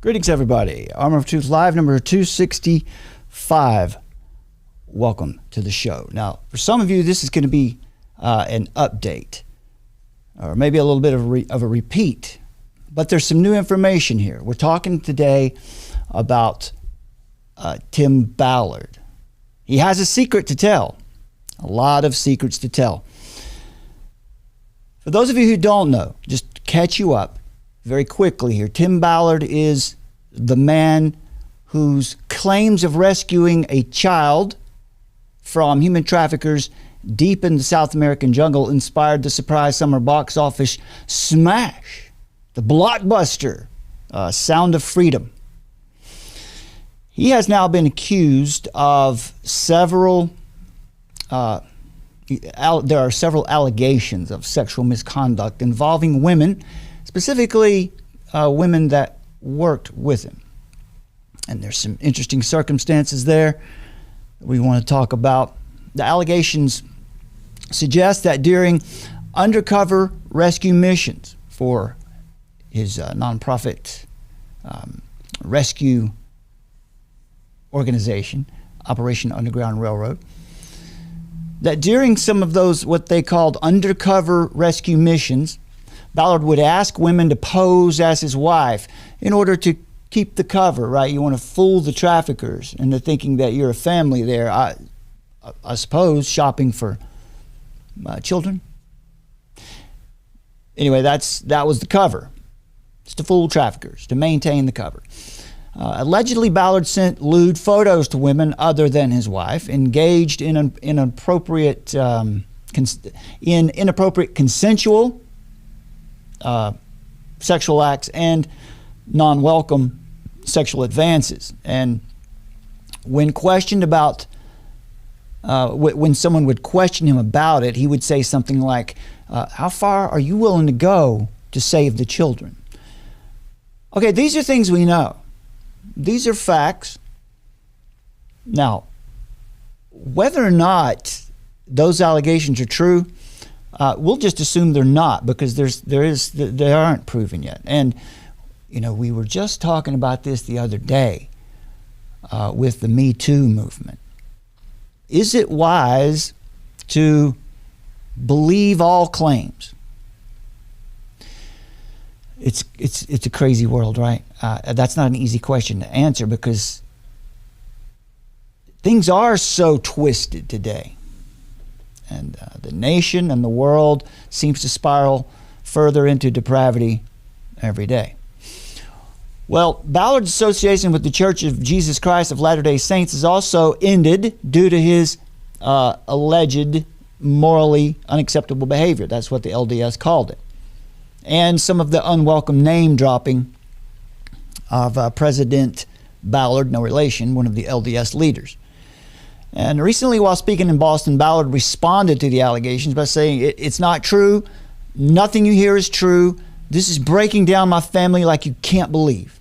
Greetings, everybody. Armor of Truth Live, number 265. Welcome to the show. Now, for some of you, this is going to be an update, or maybe a little bit of a repeat, but there's some new information here. We're talking today about Tim Ballard. He has a secret to tell, a lot of secrets to tell. For those of you who don't know, just to catch you up very quickly here, Tim Ballard is the man whose claims of rescuing a child from human traffickers deep in the South American jungle inspired the surprise summer box office smash, the blockbuster Sound of Freedom. He has now been accused of several there are several allegations of sexual misconduct involving women, specifically women that worked with him. And there's some interesting circumstances there that we want to talk about. The allegations suggest that during undercover rescue missions for his nonprofit rescue organization, Operation Underground Railroad, that during some of those what they called undercover rescue missions, Ballard would ask women to pose as his wife in order to keep the cover, right? You want to fool the traffickers into thinking that you're a family there. I suppose shopping for children. Anyway, that was the cover. It's to fool traffickers, to maintain the cover. Allegedly, Ballard sent lewd photos to women other than his wife, engaged in inappropriate consensual sexual acts and non-welcome sexual advances. And when questioned about, when someone would question him about it, he would say something like, how far are you willing to go to save the children? Okay, these are things we know. These are facts. Now, whether or not those allegations are true, we'll just assume they're not, because they aren't proven yet. And you know, we were just talking about this the other day with the Me Too movement. Is it wise to believe all claims? It's a crazy world, right? That's not an easy question to answer, because things are so twisted today. And the nation and the world seems to spiral further into depravity every day. Well, Ballard's association with the Church of Jesus Christ of Latter-day Saints is also ended due to his alleged morally unacceptable behavior. That's what the LDS called it. And some of the unwelcome name dropping of President Ballard, no relation, one of the LDS leaders. And recently, while speaking in Boston, Ballard responded to the allegations by saying, it's not true. Nothing you hear is true. This is breaking down my family like you can't believe.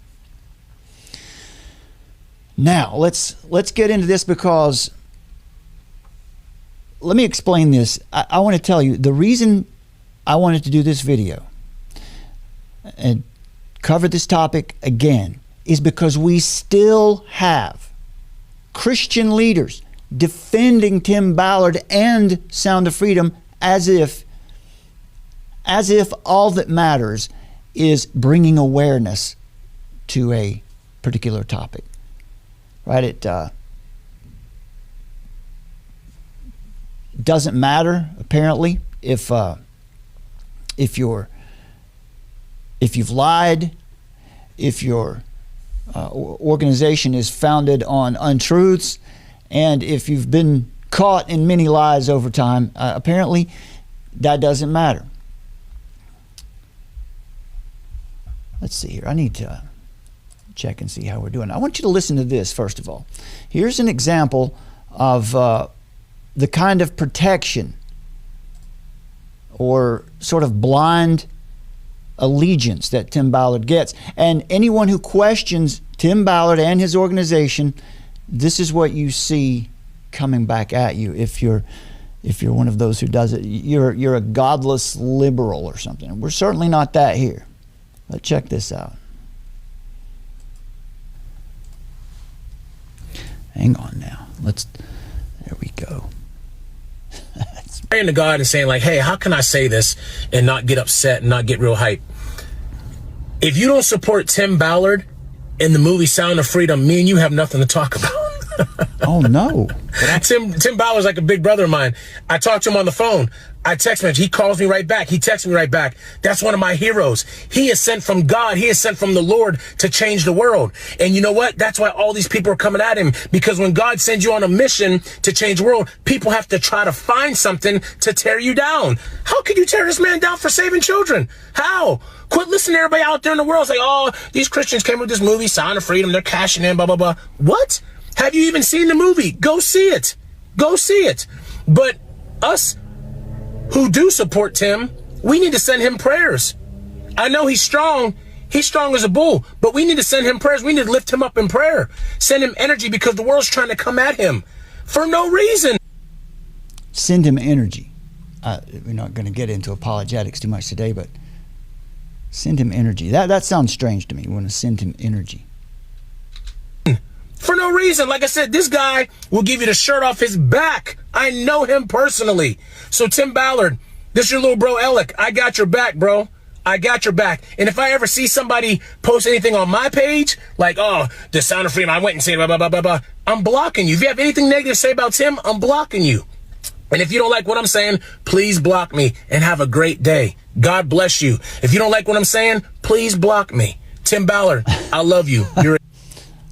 Now, let's get into this, because let me explain this. I want to tell you the reason I wanted to do this video and cover this topic again is because we still have Christian leaders defending Tim Ballard and Sound of Freedom as if all that matters is bringing awareness to a particular topic. Right? It doesn't matter, apparently, if you've lied, if your organization is founded on untruths, and if you've been caught in many lies over time. Apparently, that doesn't matter. Let's see here. I need to check and see how we're doing. I want you to listen to this, first of all. Here's an example of the kind of protection or sort of blind allegiance that Tim Ballard gets. And anyone who questions Tim Ballard and his organization, this is what you see coming back at you. If you're one of those who does it, you're a godless liberal or something. We're certainly not that here. But check this out. Hang on now. There we go. Praying to God and saying like, hey, how can I say this and not get upset and not get real hype? If you don't support Tim Ballard in the movie Sound of Freedom, me and you have nothing to talk about. Oh, no. Tim Ballard's like a big brother of mine. I talk to him on the phone. I text him. He calls me right back. He texts me right back. That's one of my heroes. He is sent from God. He is sent from the Lord to change the world. And you know what? That's why all these people are coming at him. Because when God sends you on a mission to change the world, people have to try to find something to tear you down. How could you tear this man down for saving children? How? Quit listening to everybody out there in the world say, oh, these Christians came with this movie, Sound of Freedom. They're cashing in, blah, blah, blah. What? Have you even seen the movie? Go see it. Go see it. But us who do support Tim, we need to send him prayers. I know he's strong. He's strong as a bull, but we need to send him prayers. We need to lift him up in prayer. Send him energy because the world's trying to come at him for no reason. Send him energy. We're not going to get into apologetics too much today, but send him energy. That sounds strange to me. We want to send him energy. For no reason. Like I said, this guy will give you the shirt off his back. I know him personally. So Tim Ballard, this is your little bro Alec. I got your back, bro. I got your back. And if I ever see somebody post anything on my page, like, oh, the Sound of Freedom, I went and said blah, blah, blah, blah, blah, I'm blocking you. If you have anything negative to say about Tim, I'm blocking you. And if you don't like what I'm saying, please block me and have a great day. God bless you. If you don't like what I'm saying, please block me. Tim Ballard, I love you. You're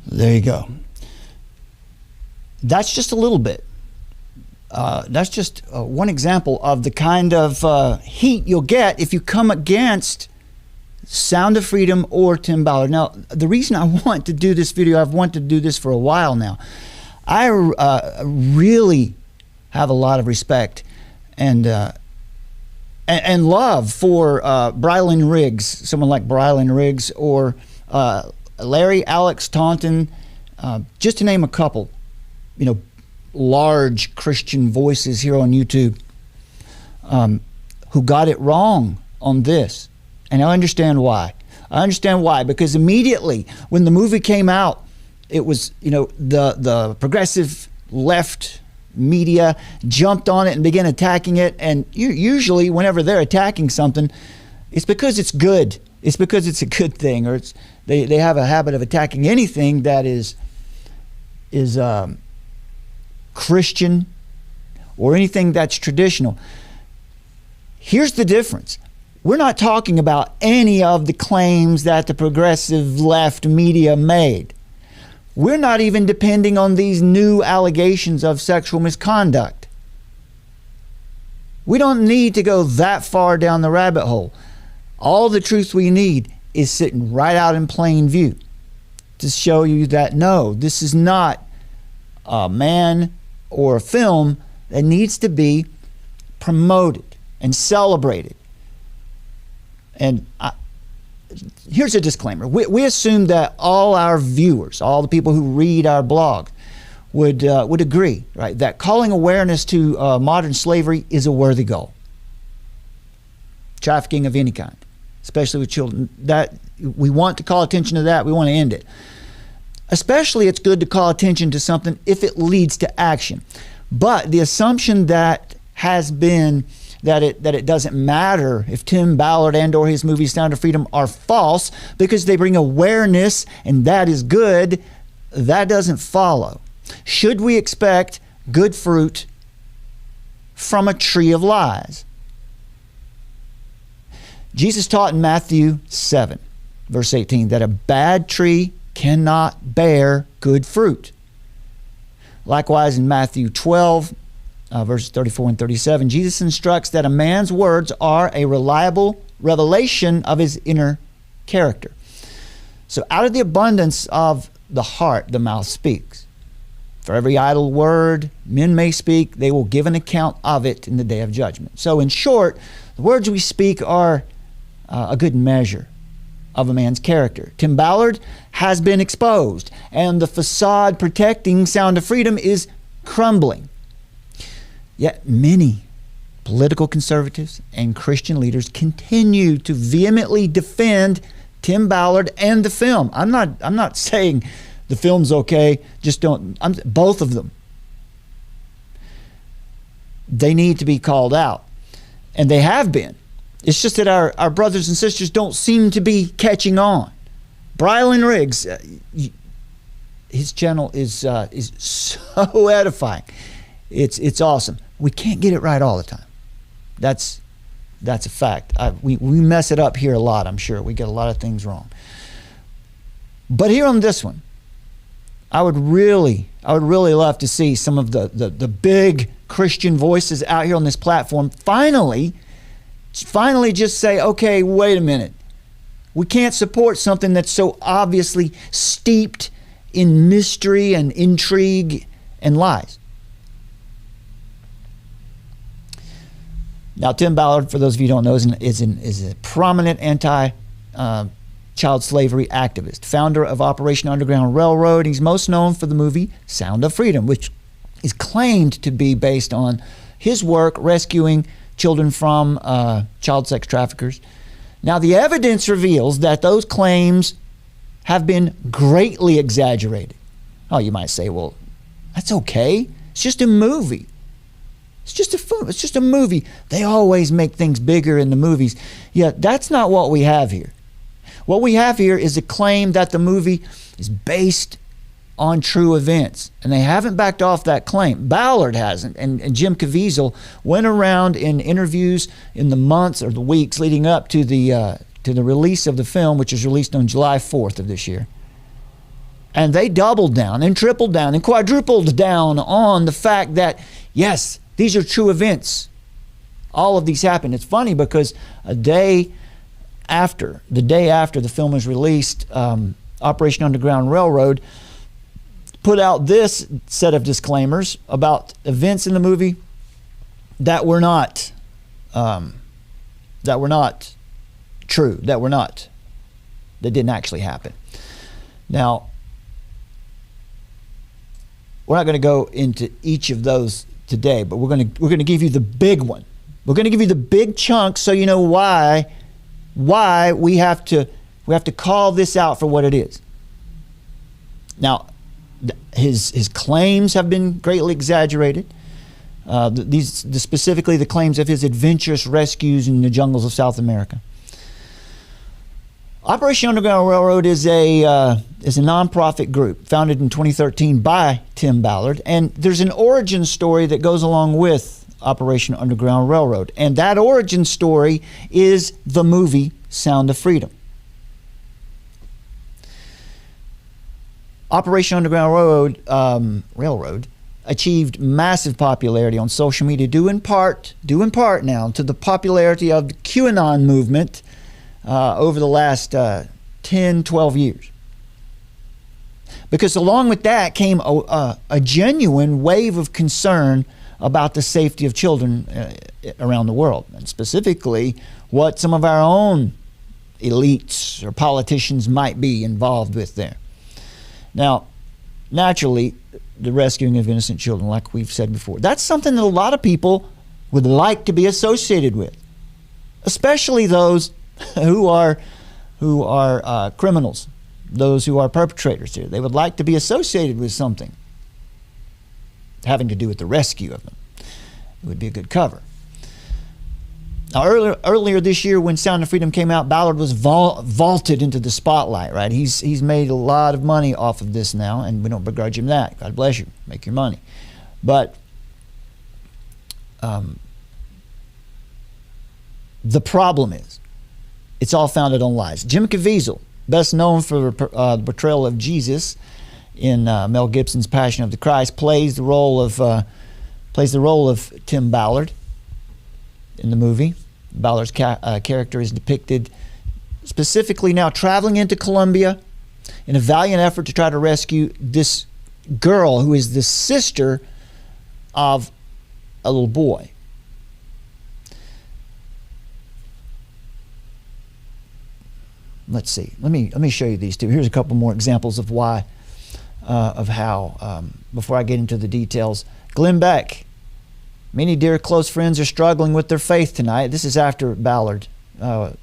There you go. That's just a little bit. That's just one example of the kind of heat you'll get if you come against Sound of Freedom or Tim Ballard. Now, the reason I want to do this video, I've wanted to do this for a while now. I really have a lot of respect and love for Brylan Riggs, someone like Brylan Riggs, or Larry Alex Taunton, just to name a couple, you know, large Christian voices here on YouTube who got it wrong on this. And I understand why. I understand why, because immediately when the movie came out, it was, you know, the progressive left media jumped on it and began attacking it. And usually whenever they're attacking something, it's because it's good. It's because it's a good thing, or they have a habit of attacking anything that is Christian or anything that's traditional. Here's the difference. We're not talking about any of the claims that the progressive left media made. We're not even depending on these new allegations of sexual misconduct. We don't need to go that far down the rabbit hole. All the truth we need is sitting right out in plain view to show you that no, this is not a man or a film that needs to be promoted and celebrated. And here's a disclaimer. We assume that all our viewers, all the people who read our blog, would agree, right, that calling awareness to modern slavery is a worthy goal. Trafficking of any kind, especially with children. That we want to call attention to that. We want to end it. Especially, it's good to call attention to something if it leads to action. But the assumption that has been that it doesn't matter if Tim Ballard and or his movie Sound of Freedom are false because they bring awareness and that is good, that doesn't follow. Should we expect good fruit from a tree of lies? Jesus taught in Matthew 7, verse 18, that a bad tree cannot bear good fruit. Likewise, in Matthew 12, verses 34 and 37, Jesus instructs that a man's words are a reliable revelation of his inner character. So out of the abundance of the heart, the mouth speaks. For every idle word men may speak, they will give an account of it in the day of judgment. So in short, the words we speak are a good measure of a man's character. Tim Ballard has been exposed, and the facade protecting Sound of Freedom is crumbling. Yet many political conservatives and Christian leaders continue to vehemently defend Tim Ballard and the film. I'm not saying The film's okay, just don't. Both of them. They need to be called out. And they have been. It's just that our brothers and sisters don't seem to be catching on. Brylan Riggs, his channel is so edifying. It's awesome. We can't get it right all the time. That's a fact. We mess it up here a lot, I'm sure. We get a lot of things wrong. But here on this one, I would really love to see some of the big Christian voices out here on this platform finally just say, okay, wait a minute. We can't support something that's so obviously steeped in mystery and intrigue and lies. Now, Tim Ballard, for those of you who don't know, is a prominent anti-child slavery activist, founder of Operation Underground Railroad. He's most known for the movie Sound of Freedom, which is claimed to be based on his work rescuing children from child sex traffickers. Now, the evidence reveals that those claims have been greatly exaggerated. Oh, you might say, well, that's okay. It's just a movie. It's just a movie. They always make things bigger in the movies. Yet that's not what we have here. What we have here is a claim that the movie is based on true events. And they haven't backed off that claim. Ballard hasn't. And Jim Caviezel went around in interviews in the months or the weeks leading up to the release of the film, which was released on July 4th of this year. And they doubled down and tripled down and quadrupled down on the fact that, yes, these are true events. All of these happened. It's funny because the day after the film was released, Operation Underground Railroad put out this set of disclaimers about events in the movie that were not true, that didn't actually happen. Now, we're not going to go into each of those today, but we're going to give you the big one. We're going to give you the big chunk so you know why we have to call this out for what it is. Now, his claims have been greatly exaggerated. Specifically the claims of his adventurous rescues in the jungles of South America. Operation Underground Railroad is a nonprofit group founded in 2013 by Tim Ballard, and there's an origin story that goes along with Operation Underground Railroad, and that origin story is the movie Sound of Freedom. Operation Underground Railroad achieved massive popularity on social media, due in part now to the popularity of the QAnon movement over the last 10, 12 years. Because along with that came a genuine wave of concern about the safety of children around the world, and specifically what some of our own elites or politicians might be involved with there. Now, naturally, the rescuing of innocent children, like we've said before, that's something that a lot of people would like to be associated with, especially those who are criminals, those who are perpetrators here. They would like to be associated with something having to do with the rescue of them. It would be a good cover. Now, earlier this year, when Sound of Freedom came out, Ballard was vaulted into the spotlight. Right? He's made a lot of money off of this now, and we don't begrudge him that. God bless you. Make your money. But the problem is, it's all founded on lies. Jim Caviezel, best known for the portrayal of Jesus in Mel Gibson's Passion of the Christ, plays the role of Tim Ballard in the movie. Ballard's character is depicted specifically now traveling into Colombia in a valiant effort to try to rescue this girl who is the sister of a little boy. Let's see. Let me show you these two. Here's a couple more examples of why, of how. Before I get into the details, Glenn Beck. Many dear close friends are struggling with their faith tonight. This is after Ballard, after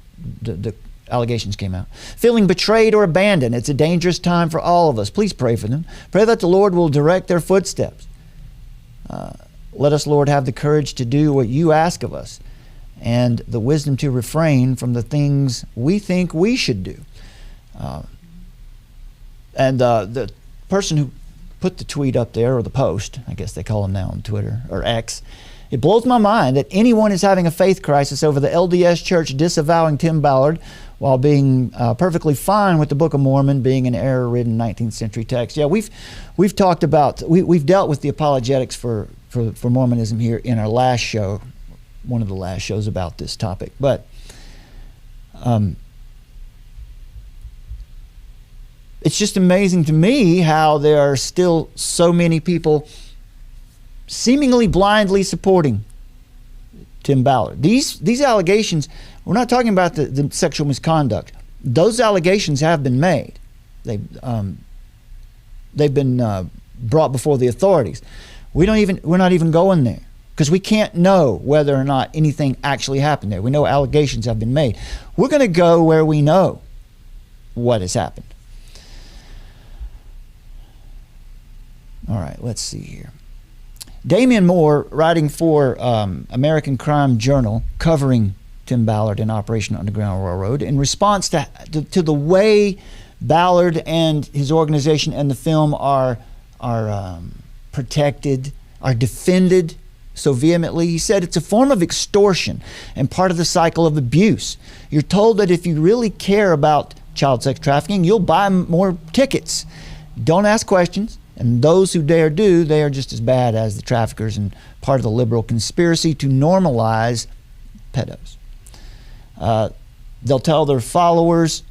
allegations came out. Feeling betrayed or abandoned. It's a dangerous time for all of us. Please pray for them. Pray that the Lord will direct their footsteps. Let us, Lord, have the courage to do what you ask of us and the wisdom to refrain from the things we think we should do. And the person who put the tweet up there, or the post, I guess they call him now on Twitter, or X, it blows my mind that anyone is having a faith crisis over the LDS Church disavowing Tim Ballard while being perfectly fine with the Book of Mormon being an error-ridden 19th century text. Yeah, we've talked about, we've dealt with the apologetics for Mormonism here in our last show, one of the last shows about this topic. But it's just amazing to me how there are still so many people seemingly blindly supporting Tim Ballard. These allegations, we're not talking about the sexual misconduct. Those allegations have been made. They've been brought before the authorities. We're not even going there because we can't know whether or not anything actually happened there. We know allegations have been made. We're going to go where we know what has happened. All right, let's see here. Damian Moore, writing for American Crime Journal, covering Tim Ballard and Operation Underground Railroad, in response to the way Ballard and his organization and the film are protected, are defended so vehemently, he said it's a form of extortion and part of the cycle of abuse. You're told that if you really care about child sex trafficking, you'll buy more tickets. Don't ask questions. And those who dare do, they are just as bad as the traffickers and part of the liberal conspiracy to normalize pedos. They'll tell their followers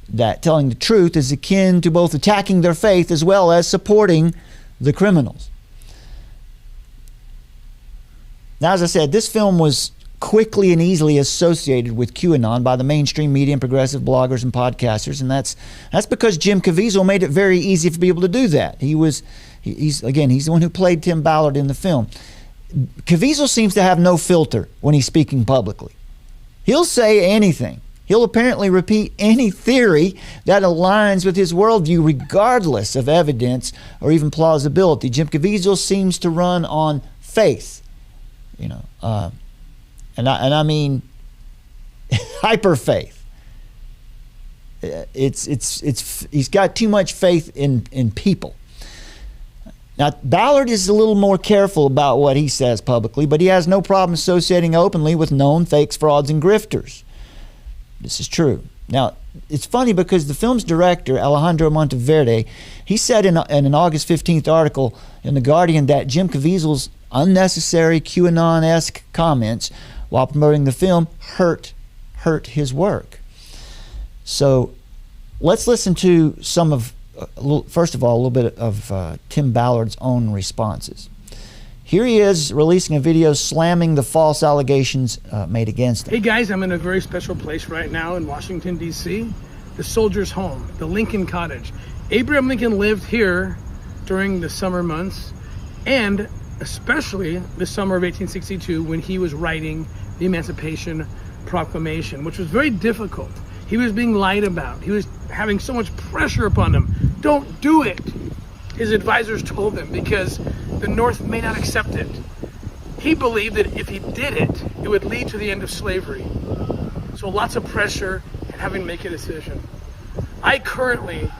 that telling the truth is akin to both attacking their faith as well as supporting the criminals. Now, as I said, this film was quickly and easily associated with QAnon by the mainstream media and progressive bloggers and podcasters, and that's because Jim Caviezel made it very easy for people to do that. He's the one who played Tim Ballard in the film. Caviezel seems to have no filter when he's speaking publicly. He'll say anything. He'll apparently repeat any theory that aligns with his worldview, regardless of evidence or even plausibility. Jim Caviezel seems to run on faith, and I mean hyper faith. He's got too much faith in people. Now, Ballard is a little more careful about what he says publicly, but he has no problem associating openly with known fakes, frauds, and grifters. This is true. Now, it's funny because the film's director, Alejandro Monteverde, he said in an August 15th article in The Guardian that Jim Caviezel's unnecessary QAnon-esque comments while promoting the film hurt his work. So let's listen to some of, first of all, a little bit of Tim Ballard's own responses. Here he is releasing a video slamming the false allegations made against him. Hey guys, I'm in a very special place right now in Washington, D.C., the Soldier's Home, the Lincoln Cottage. Abraham Lincoln lived here during the summer months, and especially the summer of 1862 when he was writing the Emancipation Proclamation, which was very difficult. He was being lied about. He was having so much pressure upon him. Don't do it, his advisors told him, because the North may not accept it. He believed that if he did it, it would lead to the end of slavery. So lots of pressure and having to make a decision. I currently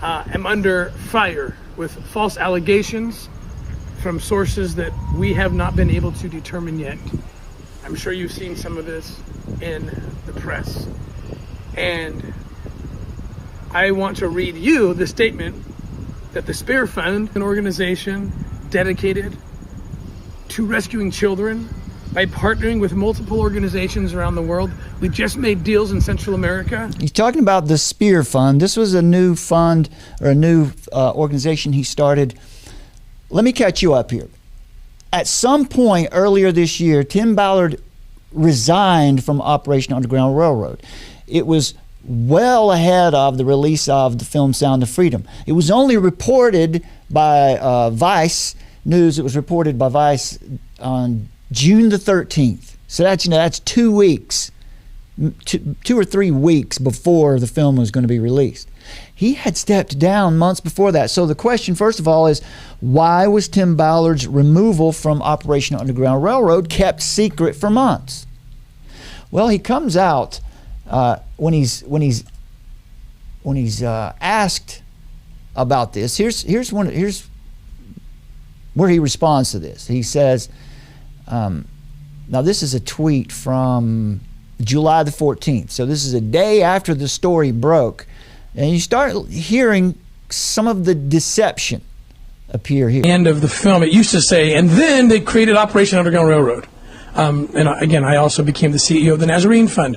am under fire with false allegations from sources that we have not been able to determine yet. I'm sure you've seen some of this in the press. And I want to read you the statement that the Spear Fund, an organization dedicated to rescuing children by partnering with multiple organizations around the world. We just made deals in Central America. He's talking about the Spear Fund. This was a new fund or a new organization he started. Let me catch you up here. At some point earlier this year, Tim Ballard resigned from Operation Underground Railroad. It was well ahead of the release of the film Sound of Freedom. It was only reported by Vice News. It was reported by Vice on June the 13th. So that's 2 weeks 2 or 3 weeks before the film was going to be released. He had stepped down months before that. So the question, first of all, is why was Tim Ballard's removal from Operation Underground Railroad kept secret for months? Well, he comes out when he's asked about this. Here's where he responds to this. He says, now this is a tweet from July the 14th. So this is a day after the story broke. And you start hearing some of the deception appear here. End of the film, it used to say, and then they created Operation Underground Railroad. Again, I also became the CEO of the Nazarene Fund.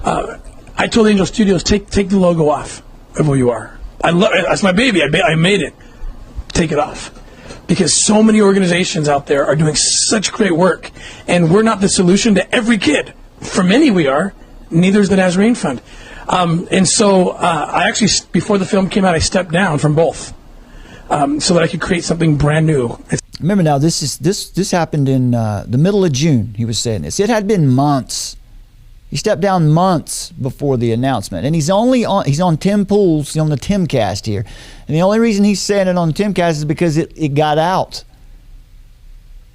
I told Angel Studios, take the logo off of who you are. I love it. That's my baby. I made it. Take it off. Because so many organizations out there are doing such great work, and we're not the solution to every kid. For many we are. Neither is the Nazarene Fund. And so I actually, before the film came out, I stepped down from both so that I could create something brand new. Remember now, this happened in the middle of June. He was saying this. It had been months. He stepped down months before the announcement, and he's on Tim Pool's, he's on the Timcast here, and the only reason he's saying it on Timcast is because it got out.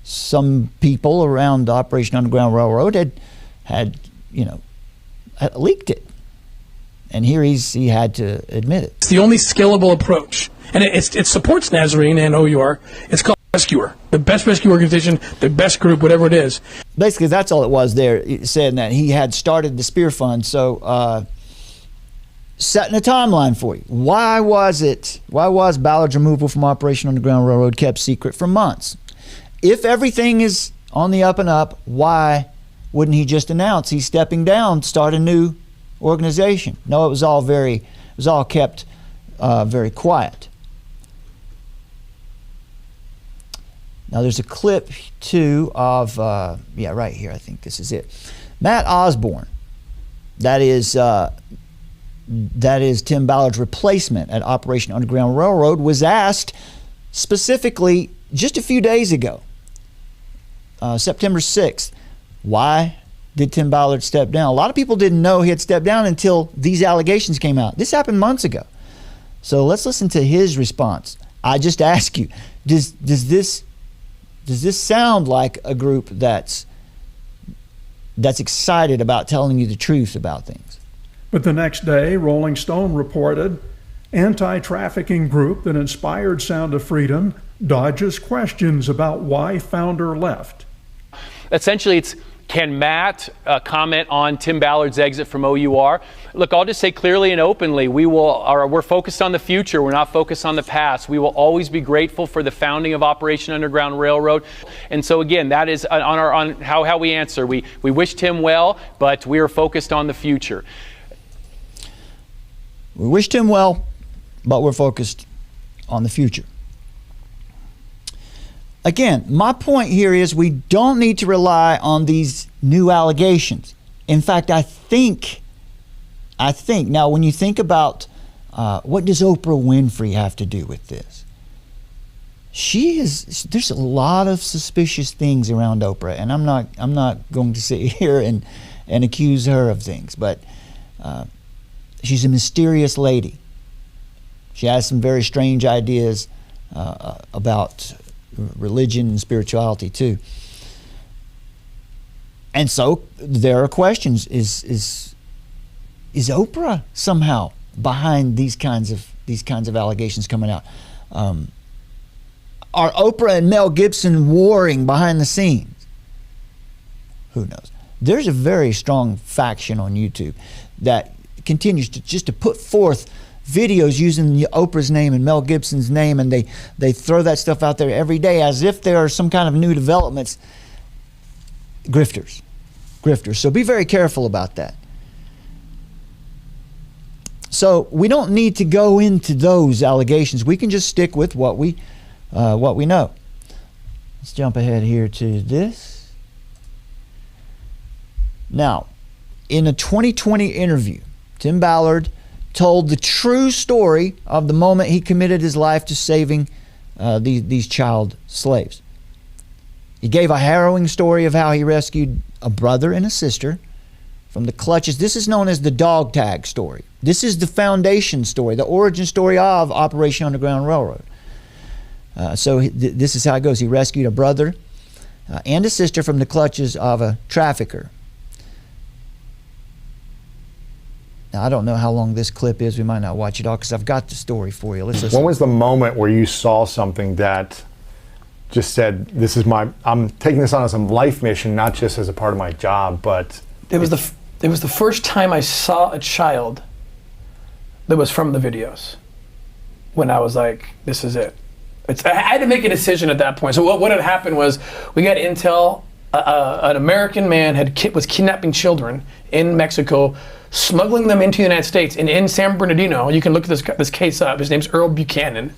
Some people around Operation Underground Railroad had leaked it. And here he had to admit it. It's the only scalable approach. And it supports Nazarene and OUR. It's called Rescuer. The best rescue organization, the best group, whatever it is. Basically, that's all it was there, saying that he had started the Spear Fund. So, setting a timeline for you. Why was Ballard's removal from Operation Underground Railroad kept secret for months? If everything is on the up and up, why wouldn't he just announce he's stepping down, start a new organization? No, it was all kept very quiet. Now there's a clip too of right here. I think this is it. Matt Osborne, that is Tim Ballard's replacement at Operation Underground Railroad, was asked specifically just a few days ago, September 6th, why did Tim Ballard step down? A lot of people didn't know he had stepped down until these allegations came out. This happened months ago. So let's listen to his response. I just ask you, does this sound like a group that's excited about telling you the truth about things? But the next day, Rolling Stone reported, anti-trafficking group that inspired Sound of Freedom dodges questions about why founder left. Essentially, it's, can Matt comment on Tim Ballard's exit from OUR? Look, I'll just say clearly and openly, we're focused on the future. We're not focused on the past. We will always be grateful for the founding of Operation Underground Railroad. And so again, that is on how we answer. We wish Tim well, but we are focused on the future. We wish Tim well, but we're focused on the future. Again, my point here is we don't need to rely on these new allegations. In fact, I think, now when you think about what does Oprah Winfrey have to do with this? There's a lot of suspicious things around Oprah, and I'm not going to sit here and accuse her of things, but she's a mysterious lady. She has some very strange ideas about religion and spirituality too. And so there are questions. Is Oprah somehow behind these kinds of allegations coming out? Are Oprah and Mel Gibson warring behind the scenes? Who knows? There's a very strong faction on YouTube that continues to put forth videos using Oprah's name and Mel Gibson's name, and they throw that stuff out there every day as if there are some kind of new developments. Grifters. So be very careful about that. So we don't need to go into those allegations. We can just stick with what we know. Let's jump ahead here to this. Now, in a 2020 interview, Tim Ballard told the true story of the moment he committed his life to saving these child slaves. He gave a harrowing story of how he rescued a brother and a sister from the clutches. This is known as the dog tag story. This is the foundation story, the origin story of Operation Underground Railroad. This is how it goes. He rescued a brother and a sister from the clutches of a trafficker. Now, I don't know how long this clip is. We might not watch it all because I've got the story for you. Let's listen. When was the moment where you saw something that just said, I'm taking this on as a life mission, not just as a part of my job, but... It was the first time I saw a child that was from the videos, when I was like, this is it. I had to make a decision at that point. So what had happened was, we got intel, an American man was kidnapping children in Mexico, smuggling them into the United States. And in San Bernardino, you can look at this case up. His name's Earl Buchanan.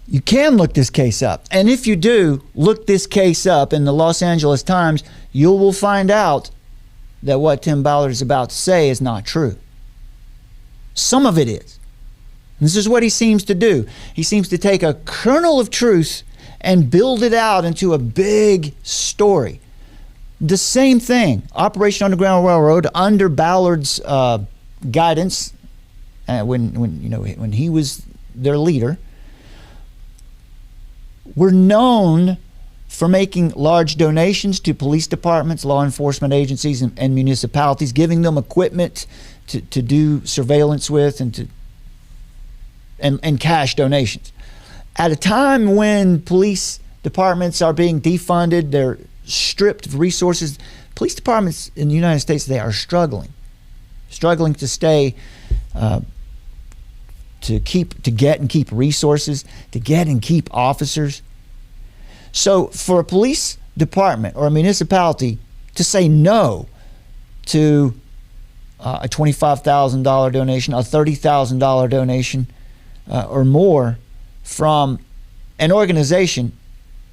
You can look this case up. And if you do look this case up in the Los Angeles Times, you will find out that what Tim Ballard is about to say is not true. Some of it is. This is what he seems to do. He seems to take a kernel of truth and build it out into a big story. The same thing, Operation Underground Railroad, under Ballard's guidance, when he was their leader, were known for making large donations to police departments, law enforcement agencies, and municipalities, giving them equipment to do surveillance with and cash donations. At a time when police departments are being defunded, they're stripped of resources. Police departments in the United States, they are struggling to stay, to get and keep resources, to get and keep officers. So for a police department or a municipality to say no to a $25,000 donation, a $30,000 donation, or more from an organization,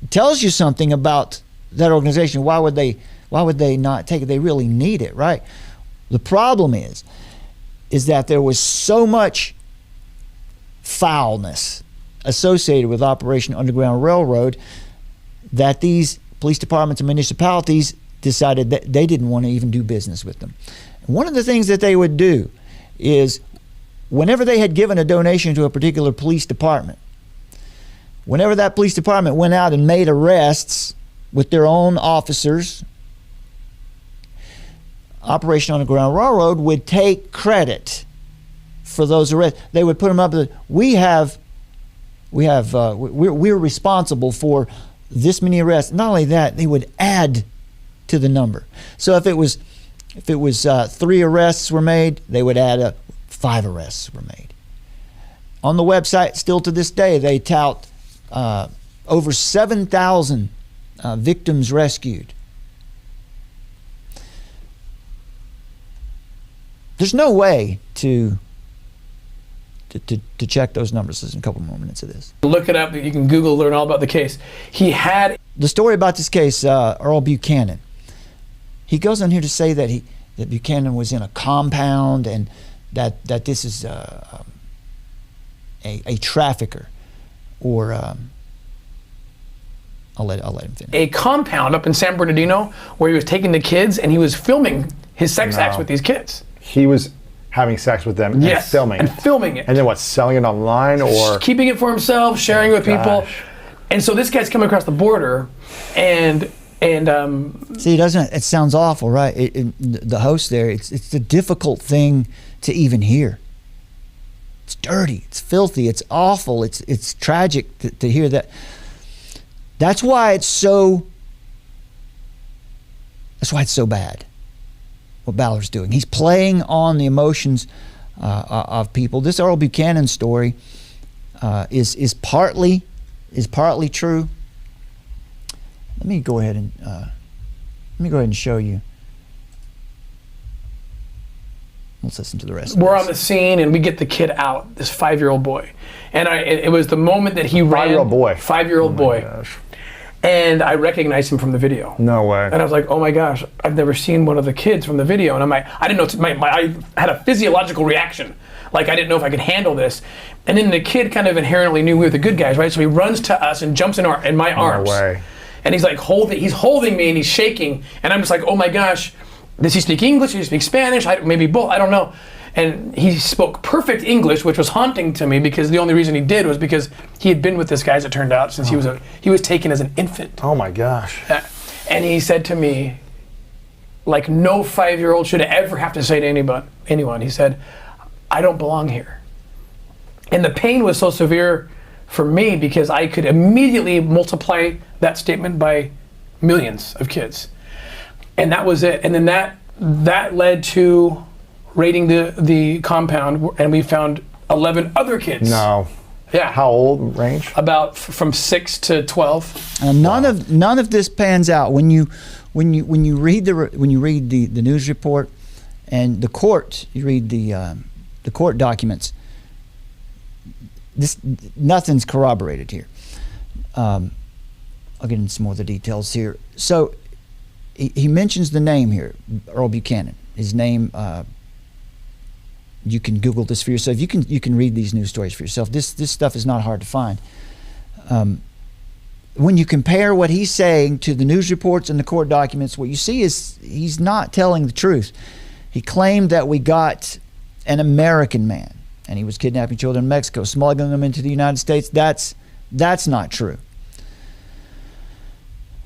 tells you something about that organization. Why would they not take it? They really need it, right? The problem is that there was so much foulness associated with Operation Underground Railroad that these police departments and municipalities decided that they didn't want to even do business with them. And one of the things that they would do is, whenever they had given a donation to a particular police department, whenever that police department went out and made arrests with their own officers, Operation Underground Railroad would take credit for those arrests. They would put them up. We're responsible for this many arrests. Not only that, they would add to the number. So if it was 3 arrests were made, they would add 5 arrests were made. On the website, still to this day, they tout over 7,000 victims rescued. There's no way to check those numbers. There's a couple more minutes of this. Look it up. You can Google, learn all about the case. He had the story about this case. Earl Buchanan. He goes on here to say that Buchanan was in a compound and that this is a trafficker, or I'll let him finish. A compound up in San Bernardino where he was taking the kids and he was filming his sex acts with these kids. He was having sex with them and filming it. And then what, selling it online, or? Keeping it for himself, sharing it with people. And so this guy's coming across the border and see, it sounds awful, right? The host there, it's a difficult thing to even hear. It's dirty, it's filthy, it's awful, it's tragic to hear that. That's why it's so bad what Ballard's doing. He's playing on the emotions of people. This Earl Buchanan story is partly true. Let me go ahead and show you. Let's listen to the rest. We're on the scene and we get the kid out, this 5-year-old boy. And it was the moment that he ran. 5-year-old boy. 5-year-old boy. Gosh. And I recognized him from the video. No way. And I was like, oh my gosh, I've never seen one of the kids from the video. And I didn't know, I had a physiological reaction. Like, I didn't know if I could handle this. And then the kid kind of inherently knew we were the good guys, right? So he runs to us and jumps in my arms. No way. And he's like, he's holding me and he's shaking. And I'm just like, oh my gosh, does he speak English? Does he speak Spanish? Maybe both. I don't know. And he spoke perfect English, which was haunting to me because the only reason he did was because he had been with this guy, as it turned out, since he was taken as an infant. Oh my gosh. And he said to me, like no 5-year-old should ever have to say to anyone, he said, I don't belong here. And the pain was so severe for me because I could immediately multiply that statement by millions of kids. And that was it. And then that led to raiding the compound, and we found 11 other kids. No. Yeah. How old range? About from 6 to 12. None of this pans out when you read the news report and the court. You read the court documents. Nothing's corroborated here. I'll get into some more of the details here. So he mentions the name here, Earl Buchanan. His name. You can Google this for yourself. You can read these news stories for yourself. This stuff is not hard to find. When you compare what he's saying to the news reports and the court documents, what you see is he's not telling the truth. He claimed that we got an American man and he was kidnapping children in Mexico, smuggling them into the United States. That's not true.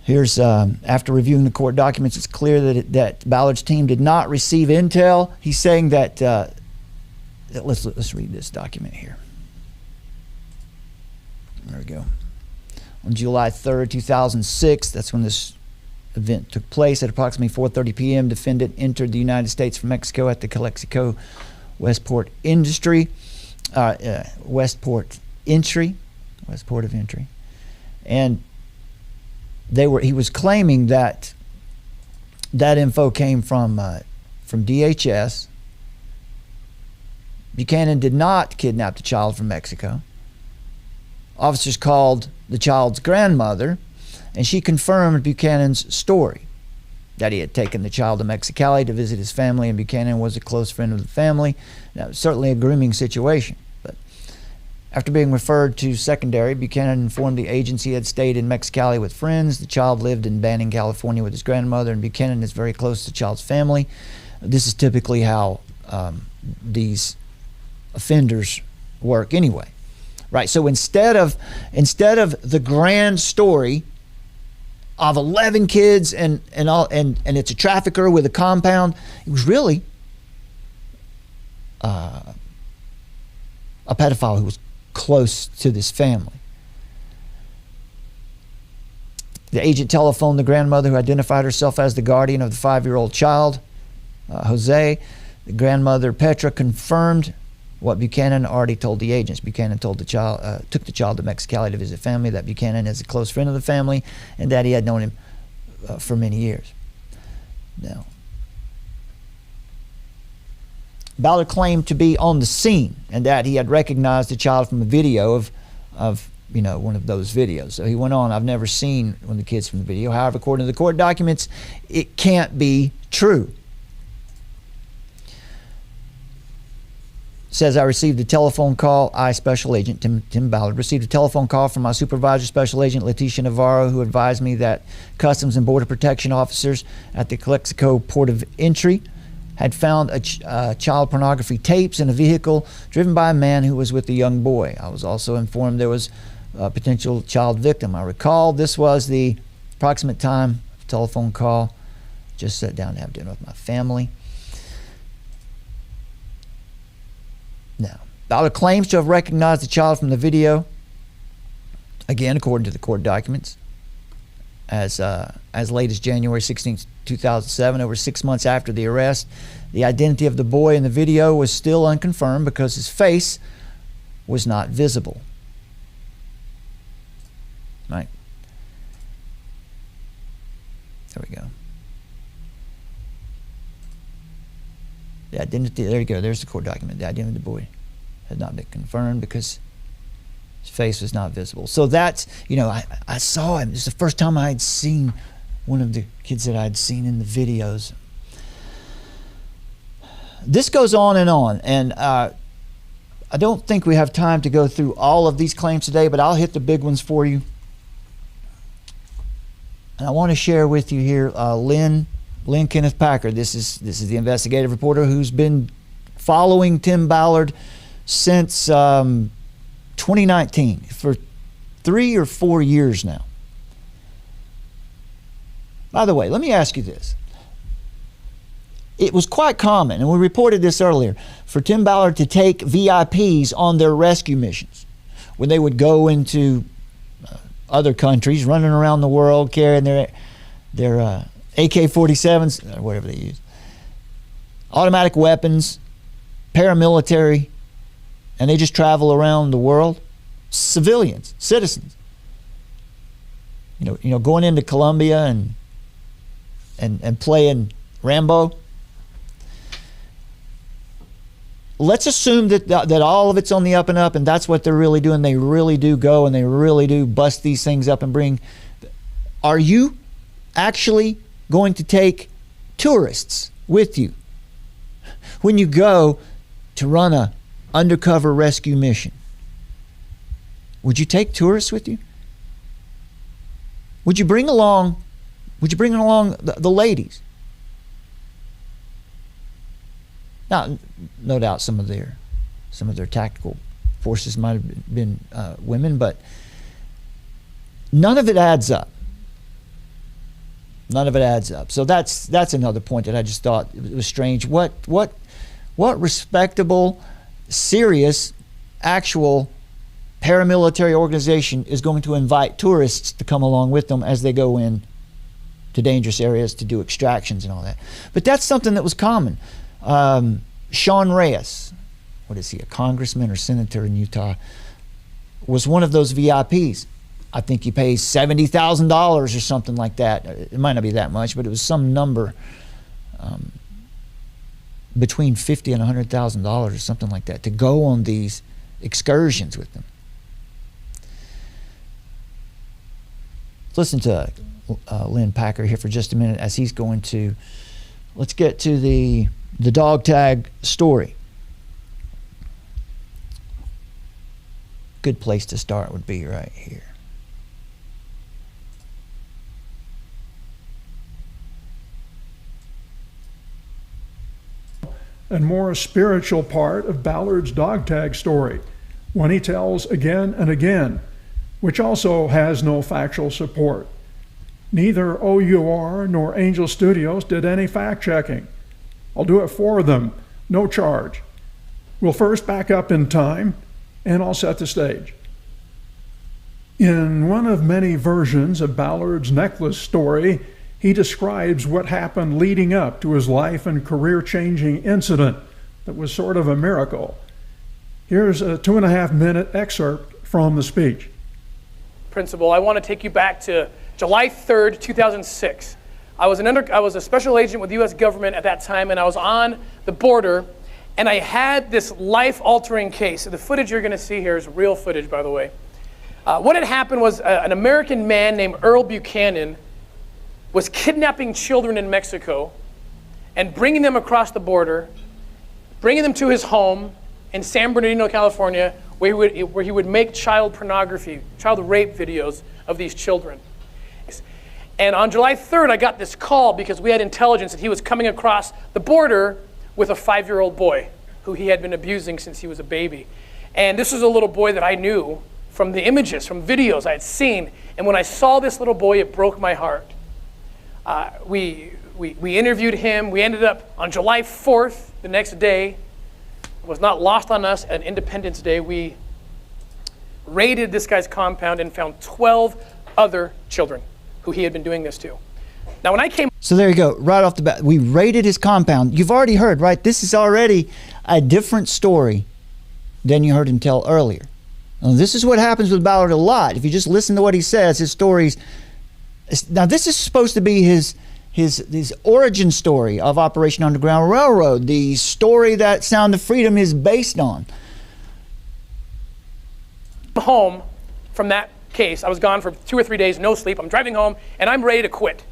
Here's after reviewing the court documents, it's clear that Ballard's team did not receive intel. He's saying that. Let's read this document here. There we go. On July 3rd, 2006, that's when this event took place. At approximately 4:30 p.m., defendant entered the United States from Mexico at the Calexico Westport of Entry, and he was claiming that info came from DHS. Buchanan did not kidnap the child from Mexico. Officers called the child's grandmother, and she confirmed Buchanan's story, that he had taken the child to Mexicali to visit his family, and Buchanan was a close friend of the family. Now, certainly a grooming situation. But after being referred to secondary, Buchanan informed the agency he had stayed in Mexicali with friends. The child lived in Banning, California with his grandmother, and Buchanan is very close to the child's family. This is typically how these offenders work anyway, right? So instead of the grand story of 11 kids and it's a trafficker with a compound, it was really a pedophile who was close to this family. The agent telephoned the grandmother, who identified herself as the guardian of the 5-year-old child, Jose. The grandmother, Petra, confirmed what Buchanan already told the agents. Buchanan took the child to Mexicali to visit family, that Buchanan is a close friend of the family, and that he had known him for many years. Now, Ballard claimed to be on the scene and that he had recognized the child from a video of one of those videos. So he went on, I've never seen one of the kids from the video. However, according to the court documents, it can't be true. Says, I received a telephone call. Special Agent Tim Ballard, received a telephone call from my supervisor, Special Agent Leticia Navarro, who advised me that Customs and Border Protection officers at the Calexico Port of Entry had found child pornography tapes in a vehicle driven by a man who was with a young boy. I was also informed there was a potential child victim. I recall this was the approximate time of the telephone call. Just sat down to have dinner with my family. Now, Ballard claims to have recognized the child from the video, again, according to the court documents, as late as January 16, 2007, over 6 months after the arrest. The identity of the boy in the video was still unconfirmed because his face was not visible. Right. There we go. The identity, there you go, there's the court document. The identity of the boy had not been confirmed because his face was not visible. So that's, I saw him. This is the first time I had seen one of the kids that I'd seen in the videos. This goes on, and I don't think we have time to go through all of these claims today, but I'll hit the big ones for you. And I want to share with you here Lynn Lynn Kenneth Packer. This is the investigative reporter who's been following Tim Ballard since 2019, for 3 or 4 years now. By the way, let me ask you this. It was quite common, and we reported this earlier, for Tim Ballard to take VIPs on their rescue missions when they would go into other countries, running around the world carrying their AK-47s, or whatever they use, automatic weapons, paramilitary, and they just travel around the world. Civilians, citizens. You know, going into Colombia and playing Rambo. Let's assume that all of it's on the up and up, and that's what they're really doing. They really do go and they really do bust these things up and bring. Are you actually going to take tourists with you when you go to run a undercover rescue mission? Would you take tourists with you? Would you bring along the ladies? Now, no doubt some of their tactical forces might have been women, but none of it adds up. None of it adds up. So that's another point that I just thought it was strange. What respectable, serious, actual paramilitary organization is going to invite tourists to come along with them as they go in to dangerous areas to do extractions and all that? But that's something that was common. Sean Reyes, what is he, a congressman or senator in Utah, was one of those VIPs. I think he pays $70,000 or something like that. It might not be that much, but it was some number between $50,000 and $100,000 or something like that to go on these excursions with them. Let's listen to Lynn Packer here for just a minute as he's going to, let's get to the dog tag story. Good place to start would be right here. And more spiritual part of Ballard's dog tag story, one he tells again and again, which also has no factual support. Neither OUR nor Angel Studios did any fact-checking. I'll do it for them, no charge. We'll first back up in time, and I'll set the stage. In one of many versions of Ballard's necklace story, he describes what happened leading up to his life and career-changing incident that was sort of a miracle. Here's a 2.5-minute excerpt from the speech. Principal, I want to take you back to July 3rd, 2006. I was a special agent with the U.S. government at that time, and I was on the border, and I had this life-altering case. The footage you're going to see here is real footage, by the way. What had happened was an American man named Earl Buchanan was kidnapping children in Mexico and bringing them across the border, bringing them to his home in San Bernardino, California, where he would make child pornography, child rape videos of these children. And on July 3rd, I got this call because we had intelligence that he was coming across the border with a 5-year-old boy who he had been abusing since he was a baby. And this was a little boy that I knew from the images, from videos I had seen. And when I saw this little boy, it broke my heart. We interviewed him. We ended up on July 4th, the next day. It was not lost on us. At Independence Day, we raided this guy's compound and found 12 other children who he had been doing this to. Now, when I came... So there you go, right off the bat. We raided his compound. You've already heard, right? This is already a different story than you heard him tell earlier. Now, this is what happens with Ballard a lot. If you just listen to what he says, his stories... Now, this is supposed to be his origin story of Operation Underground Railroad, the story that Sound of Freedom is based on. Home from that case. I was gone for 2 or 3 days, no sleep. I'm driving home, and I'm ready to quit.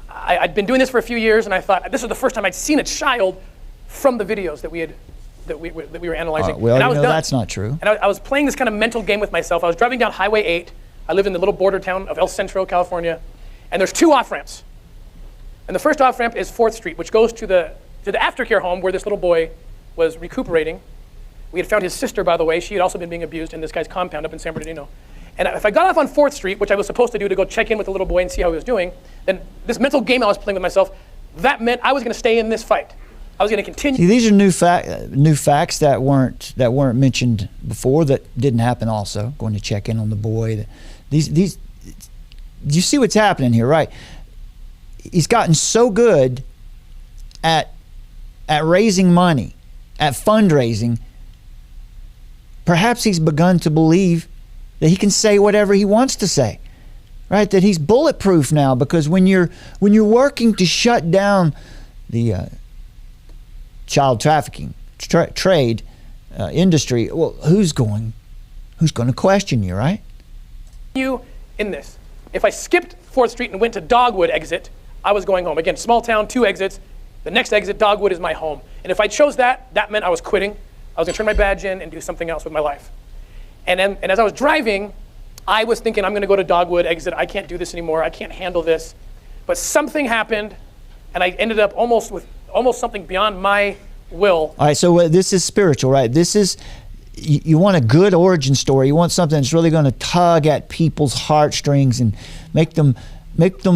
I'd been doing this for a few years, and I thought this was the first time I'd seen a child from the videos that we were analyzing. Well, and I was done. That's not true. And I was playing this kind of mental game with myself. I was driving down Highway 8. I live in the little border town of El Centro, California, and there's 2 off-ramps. And the first off-ramp is 4th Street, which goes to the aftercare home where this little boy was recuperating. We had found his sister, by the way. She had also been being abused in this guy's compound up in San Bernardino. And if I got off on 4th Street, which I was supposed to do to go check in with the little boy and see how he was doing, then this mental game I was playing with myself, that meant I was going to stay in this fight. I was going to continue. See, these are new facts that weren't mentioned before, that didn't happen also, going to check in on the boy. These you see what's happening here, right? He's gotten so good at raising money, at fundraising, perhaps he's begun to believe that he can say whatever he wants to say, right? That he's bulletproof now, because when you're working to shut down the child trafficking trade industry, well, who's going to question you, right? You in this. If I skipped 4th Street and went to Dogwood exit, I was going home. Again, small town, 2 exits. The next exit, Dogwood, is my home. And if I chose that meant I was quitting. I was going to turn my badge in and do something else with my life. And as I was driving, I was thinking, I'm going to go to Dogwood exit. I can't do this anymore. I can't handle this. But something happened, and I ended up almost something beyond my will. All right, so this is spiritual, right? This is, you want a good origin story. You want something that's really going to tug at people's heartstrings and make them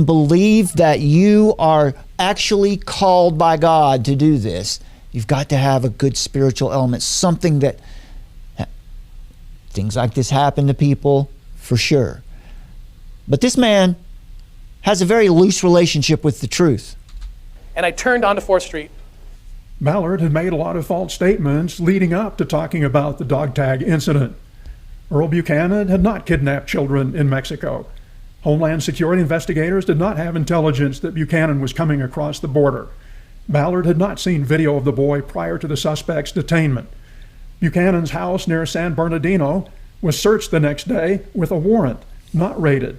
believe that you are actually called by God to do this. You've got to have a good spiritual element, something that, things like this happen to people, for sure. But this man has a very loose relationship with the truth. And I turned onto 4th Street. Ballard had made a lot of false statements leading up to talking about the dog tag incident. Earl Buchanan had not kidnapped children in Mexico. Homeland Security investigators did not have intelligence that Buchanan was coming across the border. Ballard had not seen video of the boy prior to the suspect's detainment. Buchanan's house near San Bernardino was searched the next day with a warrant, not raided.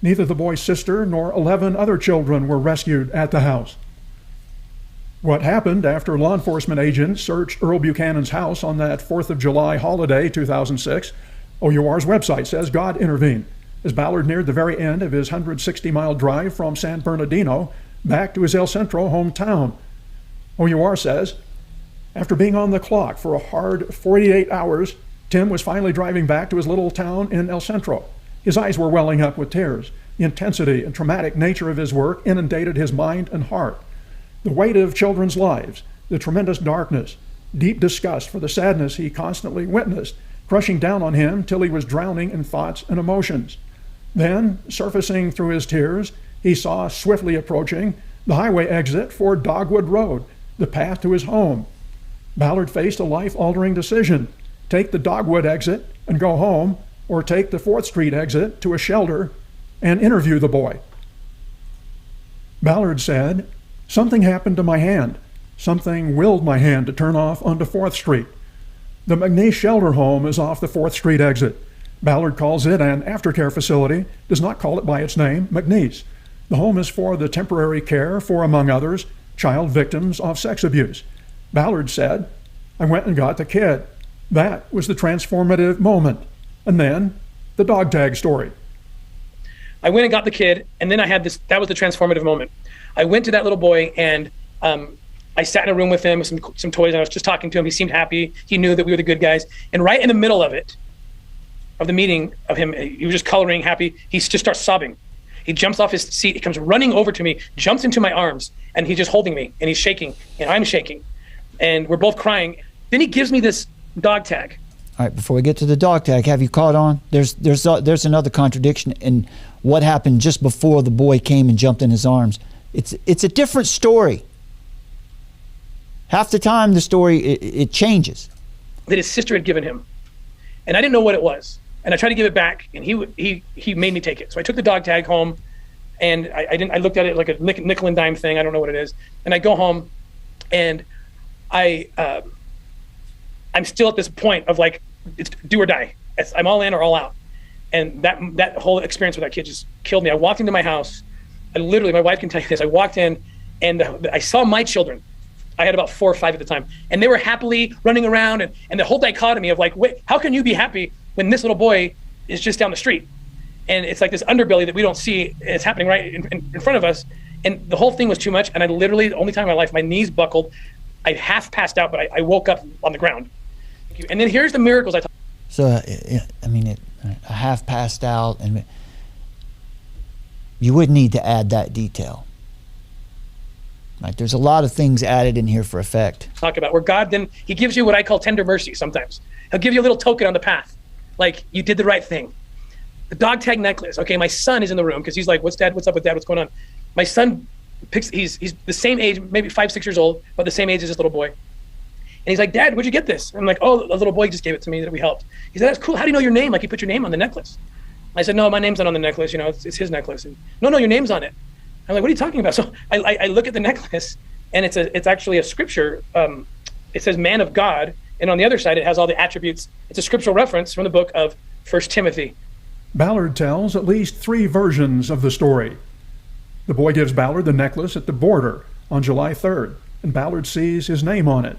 Neither the boy's sister nor 11 other children were rescued at the house. What happened after law enforcement agents searched Earl Buchanan's house on that 4th of July holiday, 2006, OUR's website says God intervened as Ballard neared the very end of his 160-mile drive from San Bernardino back to his El Centro hometown. OUR says, after being on the clock for a hard 48 hours, Tim was finally driving back to his little town in El Centro. His eyes were welling up with tears. The intensity and traumatic nature of his work inundated his mind and heart. The weight of children's lives, the tremendous darkness, deep disgust for the sadness he constantly witnessed, crushing down on him till he was drowning in thoughts and emotions. Then, surfacing through his tears, he saw swiftly approaching the highway exit for Dogwood Road, the path to his home. Ballard faced a life-altering decision: take the Dogwood exit and go home, or take the 4th Street exit to a shelter and interview the boy. Ballard said, "Something happened to my hand. Something willed my hand to turn off onto 4th Street. The McNeese shelter home is off the 4th Street exit. Ballard calls it an aftercare facility, does not call it by its name, McNeese. The home is for the temporary care for, among others, child victims of sex abuse." Ballard said, "I went and got the kid. That was the transformative moment." And then, the dog tag story. I went and got the kid, and then I had this, that was the transformative moment. I went to that little boy, and I sat in a room with him with some toys, and I was just talking to him. He seemed happy. He knew that we were the good guys. And right in the middle of it, of the meeting of him, he was just coloring, happy. He just starts sobbing. He jumps off his seat. He comes running over to me, jumps into my arms, and he's just holding me, and he's shaking, and I'm shaking. And we're both crying. Then he gives me this dog tag. All right, before we get to the dog tag, have you caught on? There's another contradiction in what happened just before the boy came and jumped in his arms. It's a different story. Half the time the story it changes. That his sister had given him, and I didn't know what it was. And I tried to give it back, and he made me take it. So I took the dog tag home, and I looked at it like a nickel and dime thing. I don't know what it is. And I go home, and I'm still at this point of like, it's do or die. I'm all in or all out. And that whole experience with that kid just killed me. I walked into my house. I literally, my wife can tell you this. I walked in, and I saw my children. I had about 4 or 5 at the time, and they were happily running around, and the whole dichotomy of like, wait, how can you be happy when this little boy is just down the street? And it's like this underbelly that we don't see. It's happening right in front of us. And the whole thing was too much. And I literally, the only time in my life, my knees buckled. I half passed out, but I woke up on the ground. And then here's the miracles I talk. So, I mean, I half passed out, and you would need to add that detail. Right? There's a lot of things added in here for effect. Talk about where God then, he gives you what I call tender mercy sometimes. He'll give you a little token on the path. Like, you did the right thing. The dog tag necklace. Okay, my son is in the room because he's like, what's up with dad? What's going on? My son picks, he's the same age, maybe 5-6 years old, but the same age as this little boy. And he's like, Dad, where'd you get this? I'm like, oh, a little boy just gave it to me that we helped. He said, that's cool. How do you know your name? Like, you put your name on the necklace. I said, no, my name's not on the necklace. You know, it's his necklace. And, no, your name's on it. I'm like, what are you talking about? So I look at the necklace, and it's actually a scripture. It says man of God. And on the other side, it has all the attributes. It's a scriptural reference from the book of 1 Timothy. Ballard tells at least 3 versions of the story. The boy gives Ballard the necklace at the border on July 3rd, and Ballard sees his name on it.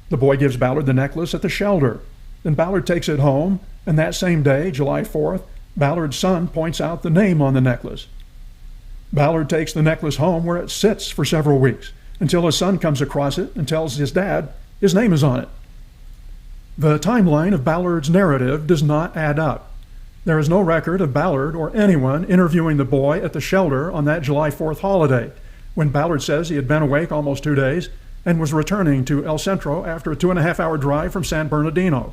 The boy gives Ballard the necklace at the shelter. Then Ballard takes it home, and that same day, July 4th, Ballard's son points out the name on the necklace. Ballard takes the necklace home where it sits for several weeks until his son comes across it and tells his dad his name is on it. The timeline of Ballard's narrative does not add up. There is no record of Ballard or anyone interviewing the boy at the shelter on that July 4th holiday, when Ballard says he had been awake almost 2 days and was returning to El Centro after a 2.5-hour drive from San Bernardino.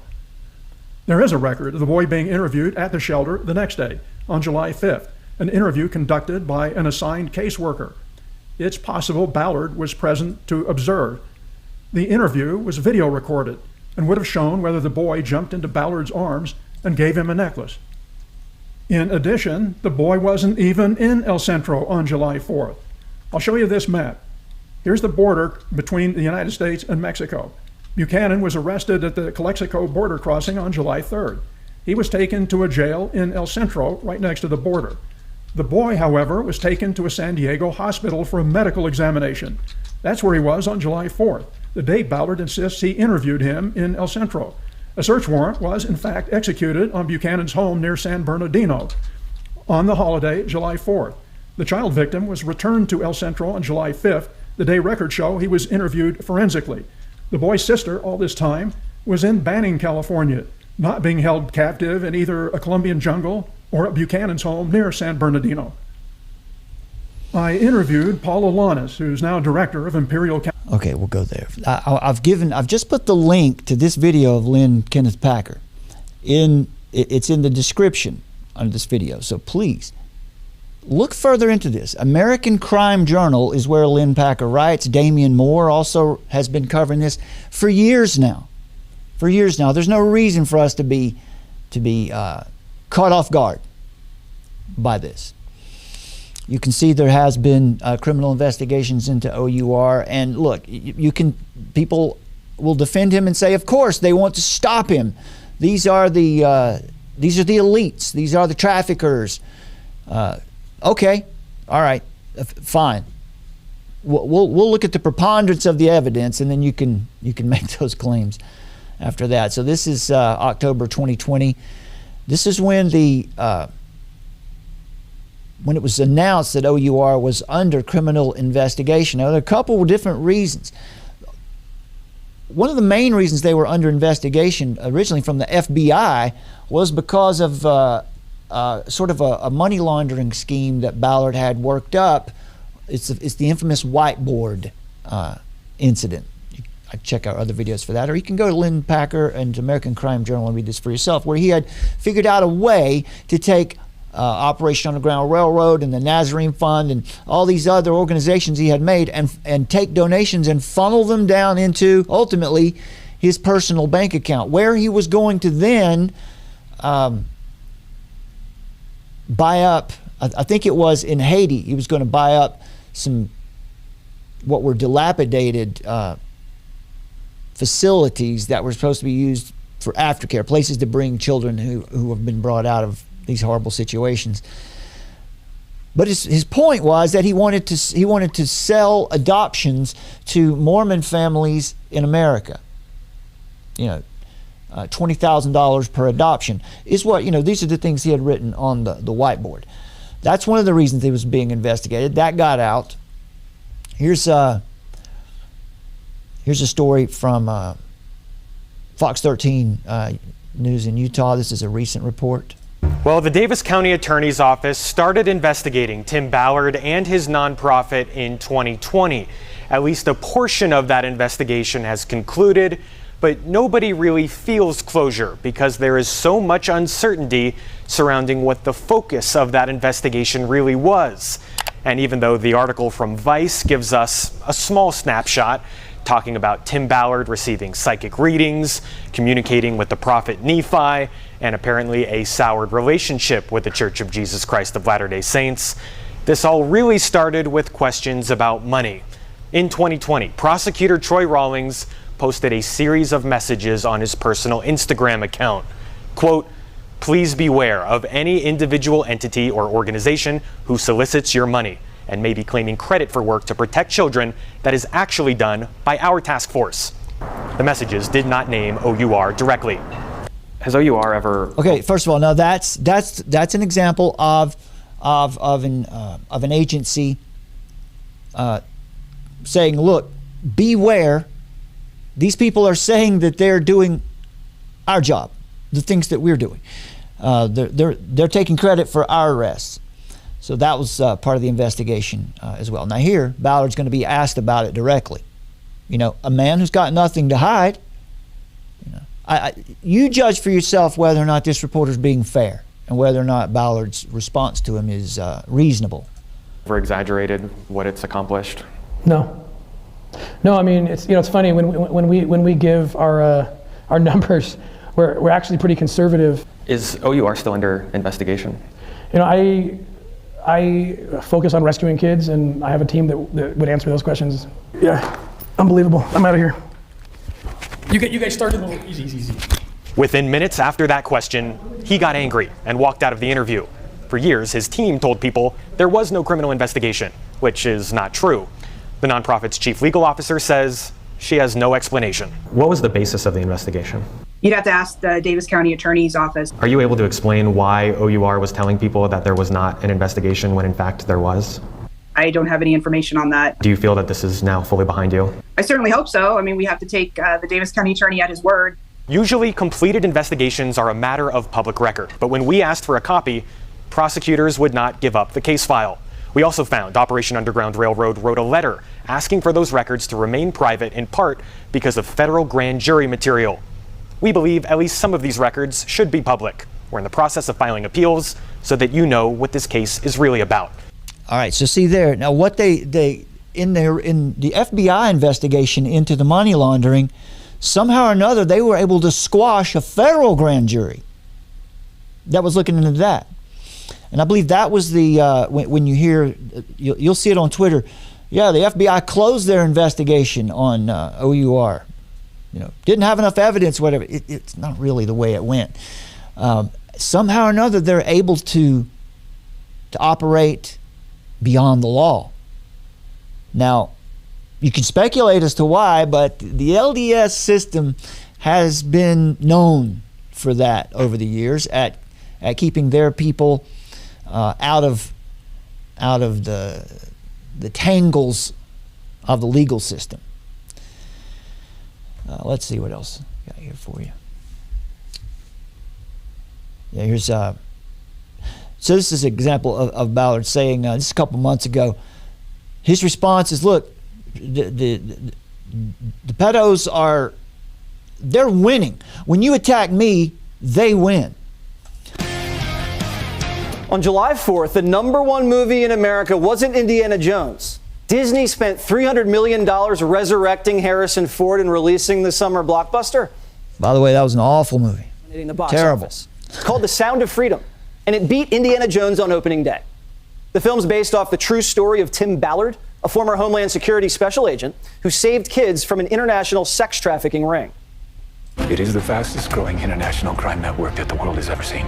There is a record of the boy being interviewed at the shelter the next day, on July 5th, an interview conducted by an assigned caseworker. It's possible Ballard was present to observe. The interview was video recorded and would have shown whether the boy jumped into Ballard's arms and gave him a necklace. In addition, the boy wasn't even in El Centro on July 4th. I'll show you this map. Here's the border between the United States and Mexico. Buchanan was arrested at the Calexico border crossing on July 3rd. He was taken to a jail in El Centro right next to the border. The boy, however, was taken to a San Diego hospital for a medical examination. That's where he was on July 4th, the day Ballard insists he interviewed him in El Centro. A search warrant was, in fact, executed on Buchanan's home near San Bernardino on the holiday, July 4th. The child victim was returned to El Centro on July 5th, the day records show he was interviewed forensically. The boy's sister, all this time, was in Banning, California, not being held captive in either a Colombian jungle or at Buchanan's home near San Bernardino. I interviewed Paul Alanis, who's now director of Imperial. Okay, we'll go there. I've just put the link to this video of Lynn Kenneth Packer. It's in the description under this video, so please look further into this. American Crime Journal is where Lynn Packer writes. Damian Moore also has been covering this for years now. There's no reason for us to be caught off guard by this. You can see there has been criminal investigations into OUR, and look, people will defend him and say, of course, they want to stop him. These are the elites. These are the traffickers. Okay, all right, fine. We'll look at the preponderance of the evidence, and then you can make those claims after that. So this is October 2020. This is when when it was announced that OUR was under criminal investigation. Now, there are a couple of different reasons. One of the main reasons they were under investigation originally from the FBI was because of sort of a money laundering scheme that Ballard had worked up. It's the infamous whiteboard incident. I check out other videos for that, or you can go to Lynn Packer and American Crime Journal and read this for yourself, where he had figured out a way to take Operation Underground Railroad and the Nazarene Fund and all these other organizations he had made and take donations and funnel them down into, ultimately, his personal bank account, where he was going to then buy up, I think it was in Haiti, he was going to buy up some what were dilapidated facilities that were supposed to be used for aftercare, places to bring children who have been brought out of these horrible situations. But his point was that he wanted to sell adoptions to Mormon families in America. $20,000 per adoption is what, these are the things he had written on the whiteboard. That's one of the reasons he was being investigated. That got out. Here's a story from Fox 13 News in Utah. This is a recent report. Well, the Davis County Attorney's Office started investigating Tim Ballard and his nonprofit in 2020. At least a portion of that investigation has concluded, but nobody really feels closure because there is so much uncertainty surrounding what the focus of that investigation really was. And even though the article from Vice gives us a small snapshot, talking about Tim Ballard receiving psychic readings, communicating with the prophet Nephi, and apparently a soured relationship with the Church of Jesus Christ of Latter-day Saints, this all really started with questions about money. In 2020, prosecutor Troy Rawlings posted a series of messages on his personal Instagram account. Quote, "Please beware of any individual entity or organization who solicits your money and may be claiming credit for work to protect children that is actually done by our task force." The messages did not name OUR directly. Has OUR ever... Okay, first of all, now that's an example of an agency saying, look, beware. These people are saying that they're doing our job, the things that we're doing. They're taking credit for our arrests. So that was part of the investigation as well. Now here, Ballard's going to be asked about it directly. You know, a man who's got nothing to hide. You know, you judge for yourself whether or not this reporter's being fair and whether or not Ballard's response to him is reasonable. Over-exaggerated what it's accomplished? No, I mean, it's funny when we give our numbers, we're actually pretty conservative. Is OUR still under investigation? You know, I focus on rescuing kids, and I have a team that would answer those questions. Yeah, unbelievable. I'm out of here. You guys started a little easy. Within minutes after that question, he got angry and walked out of the interview. For years, his team told people there was no criminal investigation, which is not true. The nonprofit's chief legal officer says she has no explanation. What was the basis of the investigation? You'd have to ask the Davis County Attorney's Office. Are you able to explain why OUR was telling people that there was not an investigation when in fact there was? I don't have any information on that. Do you feel that this is now fully behind you? I certainly hope so. I mean, we have to take the Davis County Attorney at his word. Usually completed investigations are a matter of public record, but when we asked for a copy, prosecutors would not give up the case file. We also found Operation Underground Railroad wrote a letter asking for those records to remain private in part because of federal grand jury material. We believe at least some of these records should be public. We're in the process of filing appeals so that you know what this case is really about. All right, so see there. Now what they in the FBI investigation into the money laundering, somehow or another they were able to squash a federal grand jury that was looking into that. And I believe that was the when you hear, you'll see it on Twitter. Yeah, the FBI closed their investigation on OUR. You know, didn't have enough evidence, whatever. It's not really the way it went. Somehow or another, they're able to operate beyond the law. Now, you can speculate as to why, but the LDS system has been known for that over the years at keeping their people out of the tangles of the legal system. Let's see what else I got here for you. Yeah, here's so this is an example of Ballard saying this a couple months ago. His response is, look, the pedos they're winning. When you attack me, they win. On July 4th, the #1 movie in America wasn't Indiana Jones. Disney spent $300 million resurrecting Harrison Ford and releasing the summer blockbuster. By the way, that was an awful movie. The box Terrible. office. It's called The Sound of Freedom, and it beat Indiana Jones on opening day. The film's based off the true story of Tim Ballard, a former Homeland Security special agent who saved kids from an international sex trafficking ring. It is the fastest growing international crime network that the world has ever seen.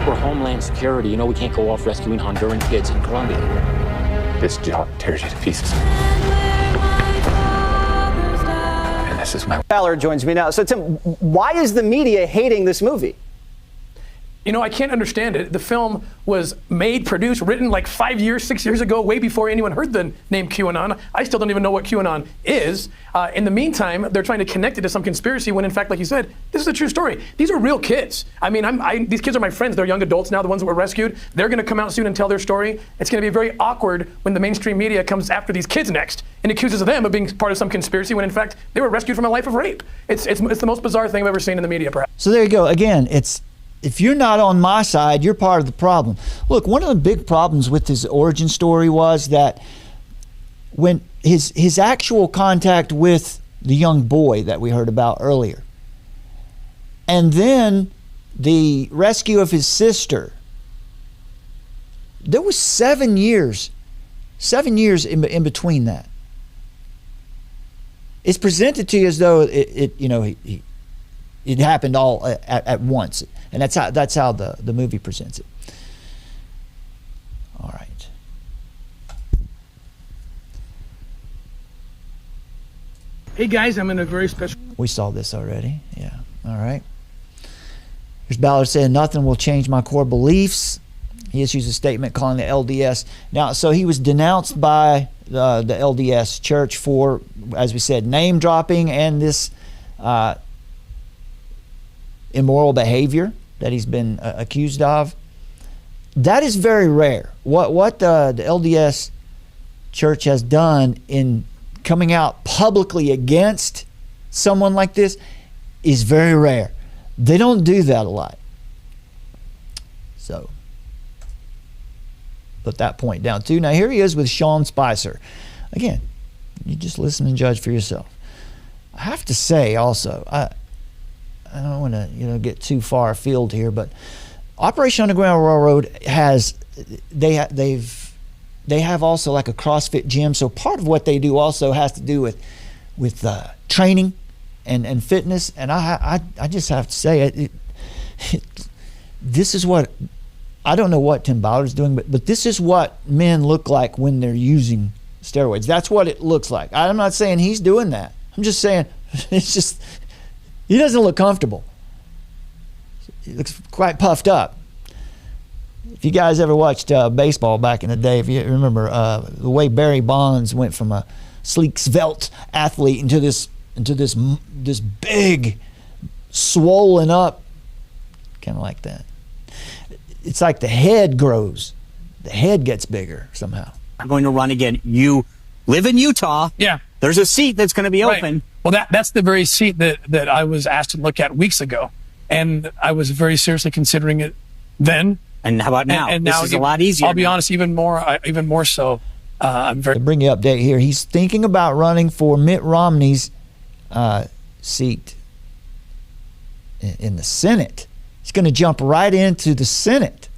We're Homeland Security. You know we can't go off rescuing Honduran kids in Colombia. This job tears you to pieces. And this is my... Ballard joins me now. So Tim, why is the media hating this movie? I can't understand it. The film was made, produced, written like 5 years, 6 years ago, way before anyone heard the name QAnon. I still don't even know what QAnon is. In the meantime, they're trying to connect it to some conspiracy when, in fact, like you said, this is a true story. These are real kids. I mean, these kids are my friends. They're young adults now, the ones that were rescued. They're going to come out soon and tell their story. It's going to be very awkward when the mainstream media comes after these kids next and accuses them of being part of some conspiracy when, in fact, they were rescued from a life of rape. It's the most bizarre thing I've ever seen in the media, perhaps. So there you go. Again, if you're not on my side, you're part of the problem. Look, one of the big problems with his origin story was that when his actual contact with the young boy that we heard about earlier, and then the rescue of his sister, there was 7 years in between that. It's presented to you as though it happened all at once. And that's how the movie presents it. All right. Hey guys, I'm in a very special... We saw this already. Yeah. All right. Here's Ballard saying, nothing will change my core beliefs. He issues a statement calling the LDS. Now, so he was denounced by the LDS church for, as we said, name dropping and this immoral behavior that he's been accused of. That is very rare. What the LDS church has done in coming out publicly against someone like this is very rare. They don't do that a lot. So put that point down too. Now here he is with Sean Spicer. Again, you just listen and judge for yourself. I have to say also, I don't want to get too far afield here, but Operation Underground Railroad they have also like a CrossFit gym. So part of what they do also has to do with training and fitness. And I just have to say this is what, I don't know what Tim Ballard's doing, but this is what men look like when they're using steroids. That's what it looks like. I'm not saying he's doing that. I'm just saying it's just, he doesn't look comfortable. He looks quite puffed up. If you guys ever watched baseball back in the day, if you remember the way Barry Bonds went from a sleek, svelte athlete into this big, swollen up, kind of like that. It's like the head grows. The head gets bigger somehow. I'm going to run again. You live in Utah. Yeah. There's a seat that's going to be open. Well, that's the very seat that I was asked to look at weeks ago. And I was very seriously considering it then. And how about now? And this now is a lot easier. I'll be honest, even more so. I'm very... To bring you update here, he's thinking about running for Mitt Romney's seat in the Senate. He's going to jump right into the Senate.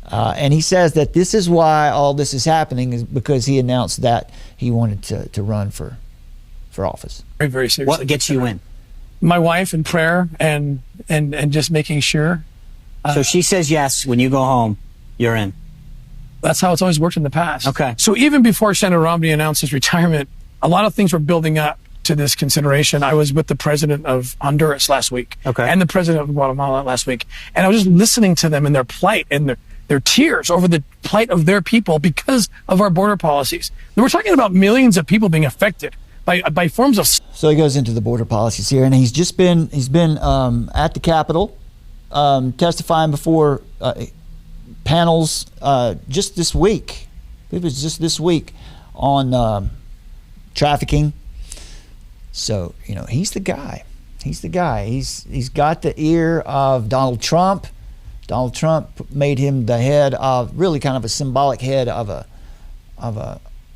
And he says that this is why all this is happening, is because he announced that he wanted to run for office. Very, very serious. What gets you in? My wife and prayer and just making sure. So she says yes. When you go home, you're in. That's how it's always worked in the past. Okay. So even before Senator Romney announced his retirement, a lot of things were building up to this consideration. I was with the president of Honduras last week. Okay. And the president of Guatemala last week. And I was just listening to them and their plight and their tears over the plight of their people because of our border policies. We're talking about millions of people being affected by forms of... So he goes into the border policies here, and he's been at the Capitol testifying before panels just this week. It was just this week on trafficking. So, he's the guy. He's the guy. He's got the ear of Donald Trump. Donald Trump made him the head of, really kind of a symbolic head of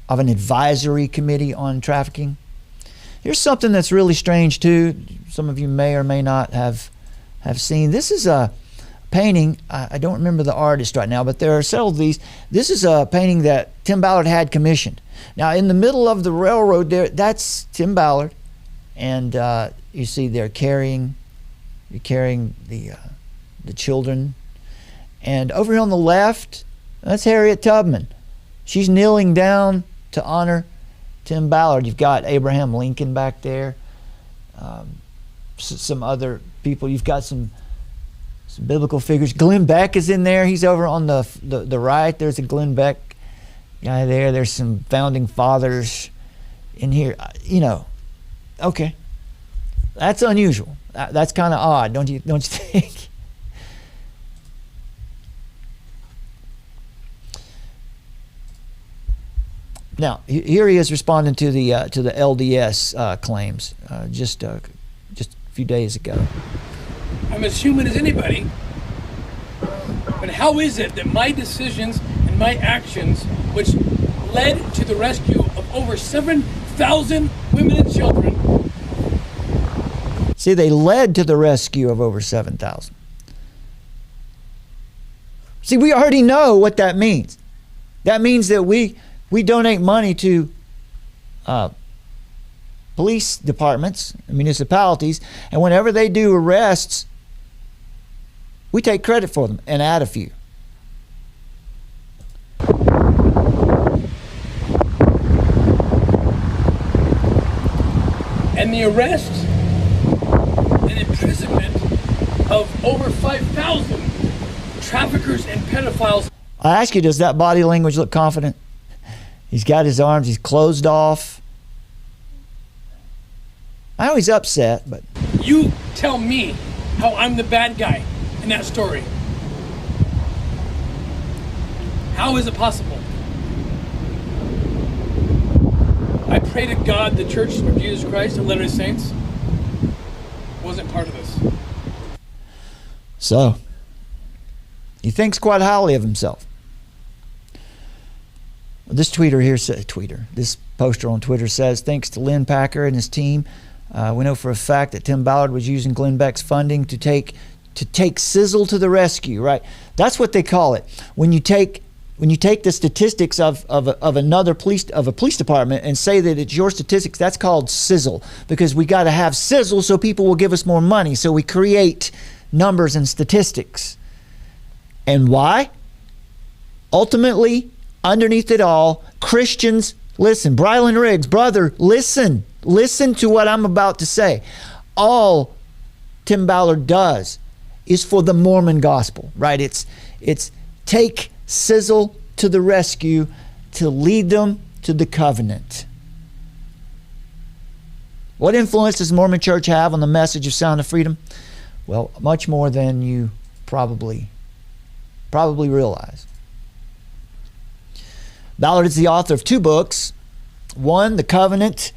an advisory committee on trafficking. Here's something that's really strange too. Some of you may or may not have seen. This is a painting. I don't remember the artist right now, but there are several of these. This is a painting that Tim Ballard had commissioned. Now, in the middle of the railroad there, that's Tim Ballard, and you see they're carrying the children. And over here on the left, that's Harriet Tubman. She's kneeling down to honor Tim Ballard. You've got Abraham Lincoln back there, some other people. You've got some Some biblical figures. Glenn Beck is in there. He's over on the right. There's a Glenn Beck guy there. There's some founding fathers in here. Okay. That's unusual. That's kind of odd, don't you think? Now, here he is responding to the LDS claims just a few days ago. I'm as human as anybody, but how is it that my decisions and my actions, which led to the rescue of over 7,000 women and children. See, they led to the rescue of over 7,000. See, we already know what that means. That means that we donate money to police departments, municipalities, and whenever they do arrests, we take credit for them and add a few. And the arrest and imprisonment of over 5,000 traffickers and pedophiles. I ask you, does that body language look confident? He's got his arms, he's closed off. I know he's upset, but... You tell me how I'm the bad guy in that story. How is it possible? I pray to God the Church of Jesus Christ and Latter-day Saints wasn't part of this. So, he thinks quite highly of himself. This tweeter here says, this poster on Twitter says, thanks to Lynn Packer and his team, we know for a fact that Tim Ballard was using Glenn Beck's funding to take Sizzle to the rescue, right? That's what they call it. When you take the statistics of a police department and say that it's your statistics, that's called sizzle, because we got to have sizzle so people will give us more money. So we create numbers and statistics. And why? Ultimately, underneath it all, Christians, listen, Brylan Riggs, brother, listen to what I'm about to say. All Tim Ballard does is for the Mormon gospel, right? It's take Sizzle to the rescue to lead them to the covenant. What influence does the Mormon Church have on the message of Sound of Freedom? Well, much more than you probably realize. Ballard is the author of 2 books. One, The Covenant,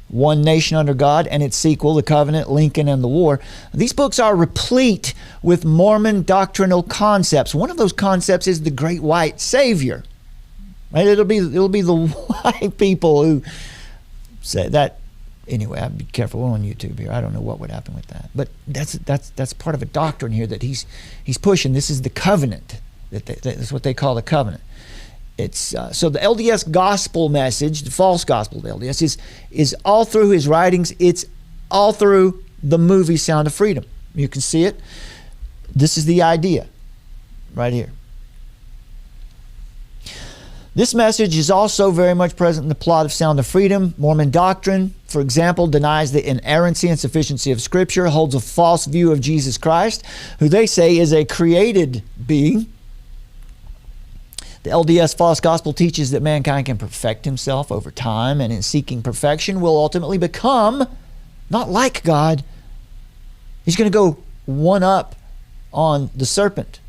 One Nation Under God, and its sequel, The Covenant, Lincoln and the War. These books are replete with Mormon doctrinal concepts. One of those concepts is the Great White Savior. Right? It'll be the white people who say that. Anyway, I'd be careful. We're on YouTube here. I don't know what would happen with that, but that's part of a doctrine here that he's pushing. This is the covenant. That's what they call the covenant. It's so the LDS gospel message, the false gospel of LDS, is all through his writings. It's all through the movie Sound of Freedom. You can see it. This is the idea right here. This message is also very much present in the plot of Sound of Freedom. Mormon doctrine, for example, denies the inerrancy and sufficiency of Scripture, holds a false view of Jesus Christ, who they say is a created being. The LDS false gospel teaches that mankind can perfect himself over time, and in seeking perfection will ultimately become not like God. He's going to go one up on the serpent,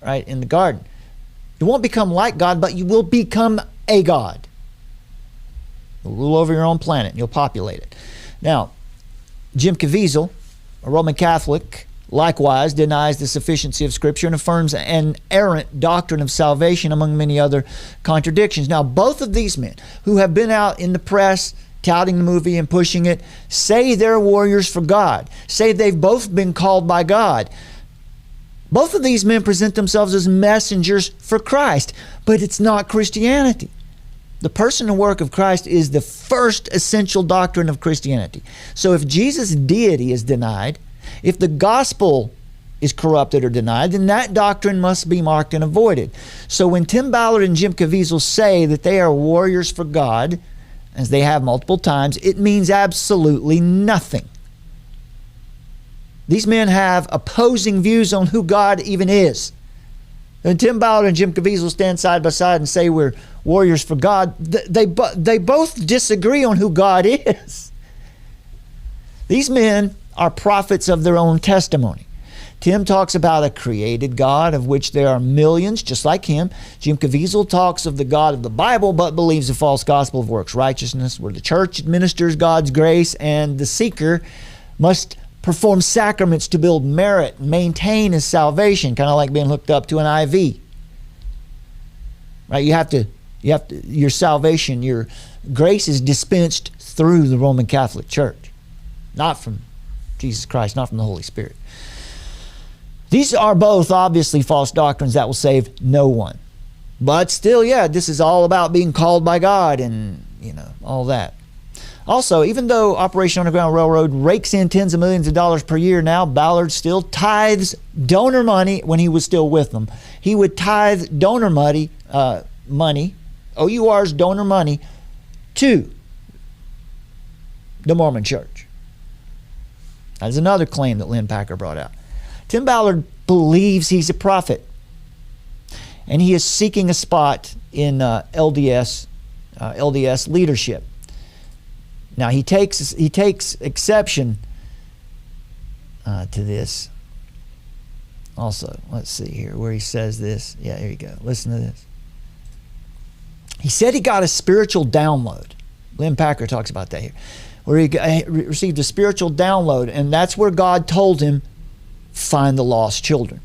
right, in the garden. You won't become like God, but you will become a God. You'll rule over your own planet and you'll populate it. Now, Jim Caviezel, a Roman Catholic, likewise denies the sufficiency of Scripture and affirms an errant doctrine of salvation, among many other contradictions. Now, both of these men who have been out in the press touting the movie and pushing it say they're warriors for God, say they've both been called by God. Both of these men present themselves as messengers for Christ, but it's not Christianity. The person and work of Christ is the first essential doctrine of Christianity. So if Jesus' deity is denied, if the gospel is corrupted or denied, then that doctrine must be marked and avoided. So when Tim Ballard and Jim Caviezel say that they are warriors for God, as they have multiple times, it means absolutely nothing. These men have opposing views on who God even is. And Tim Ballard and Jim Caviezel stand side by side and say we're warriors for God. They both disagree on who God is. These men are prophets of their own testimony. Tim talks about a created God of which there are millions, just like him. Jim Caviezel talks of the God of the Bible, but believes a false gospel of works righteousness, where the church administers God's grace and the seeker must perform sacraments to build merit and maintain his salvation, kind of like being hooked up to an IV. Right? You have to, your salvation, your grace is dispensed through the Roman Catholic Church, not from Jesus Christ, not from the Holy Spirit. These are both obviously false doctrines that will save no one. But still, yeah, this is all about being called by God and, all that. Also, even though Operation Underground Railroad rakes in tens of millions of dollars per year now, Ballard still tithes donor money when he was still with them. He would tithe donor money, OUR's donor money, to the Mormon Church. That's another claim that Lynn Packer brought out. Tim Ballard believes he's a prophet, and he is seeking a spot in LDS leadership. Now he takes exception to this. Also, let's see here where he says this. Yeah, here you go. Listen to this. He said he got a spiritual download. Lynn Packer talks about that here, where he received a spiritual download, and that's where God told him, find the lost children.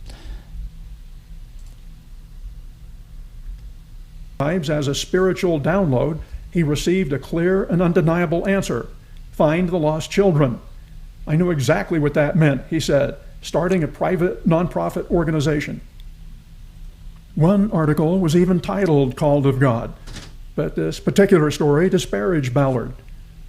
As a spiritual download, he received a clear and undeniable answer: find the lost children. I knew exactly what that meant, he said, starting a private nonprofit organization. One article was even titled Called of God, but this particular story disparaged Ballard.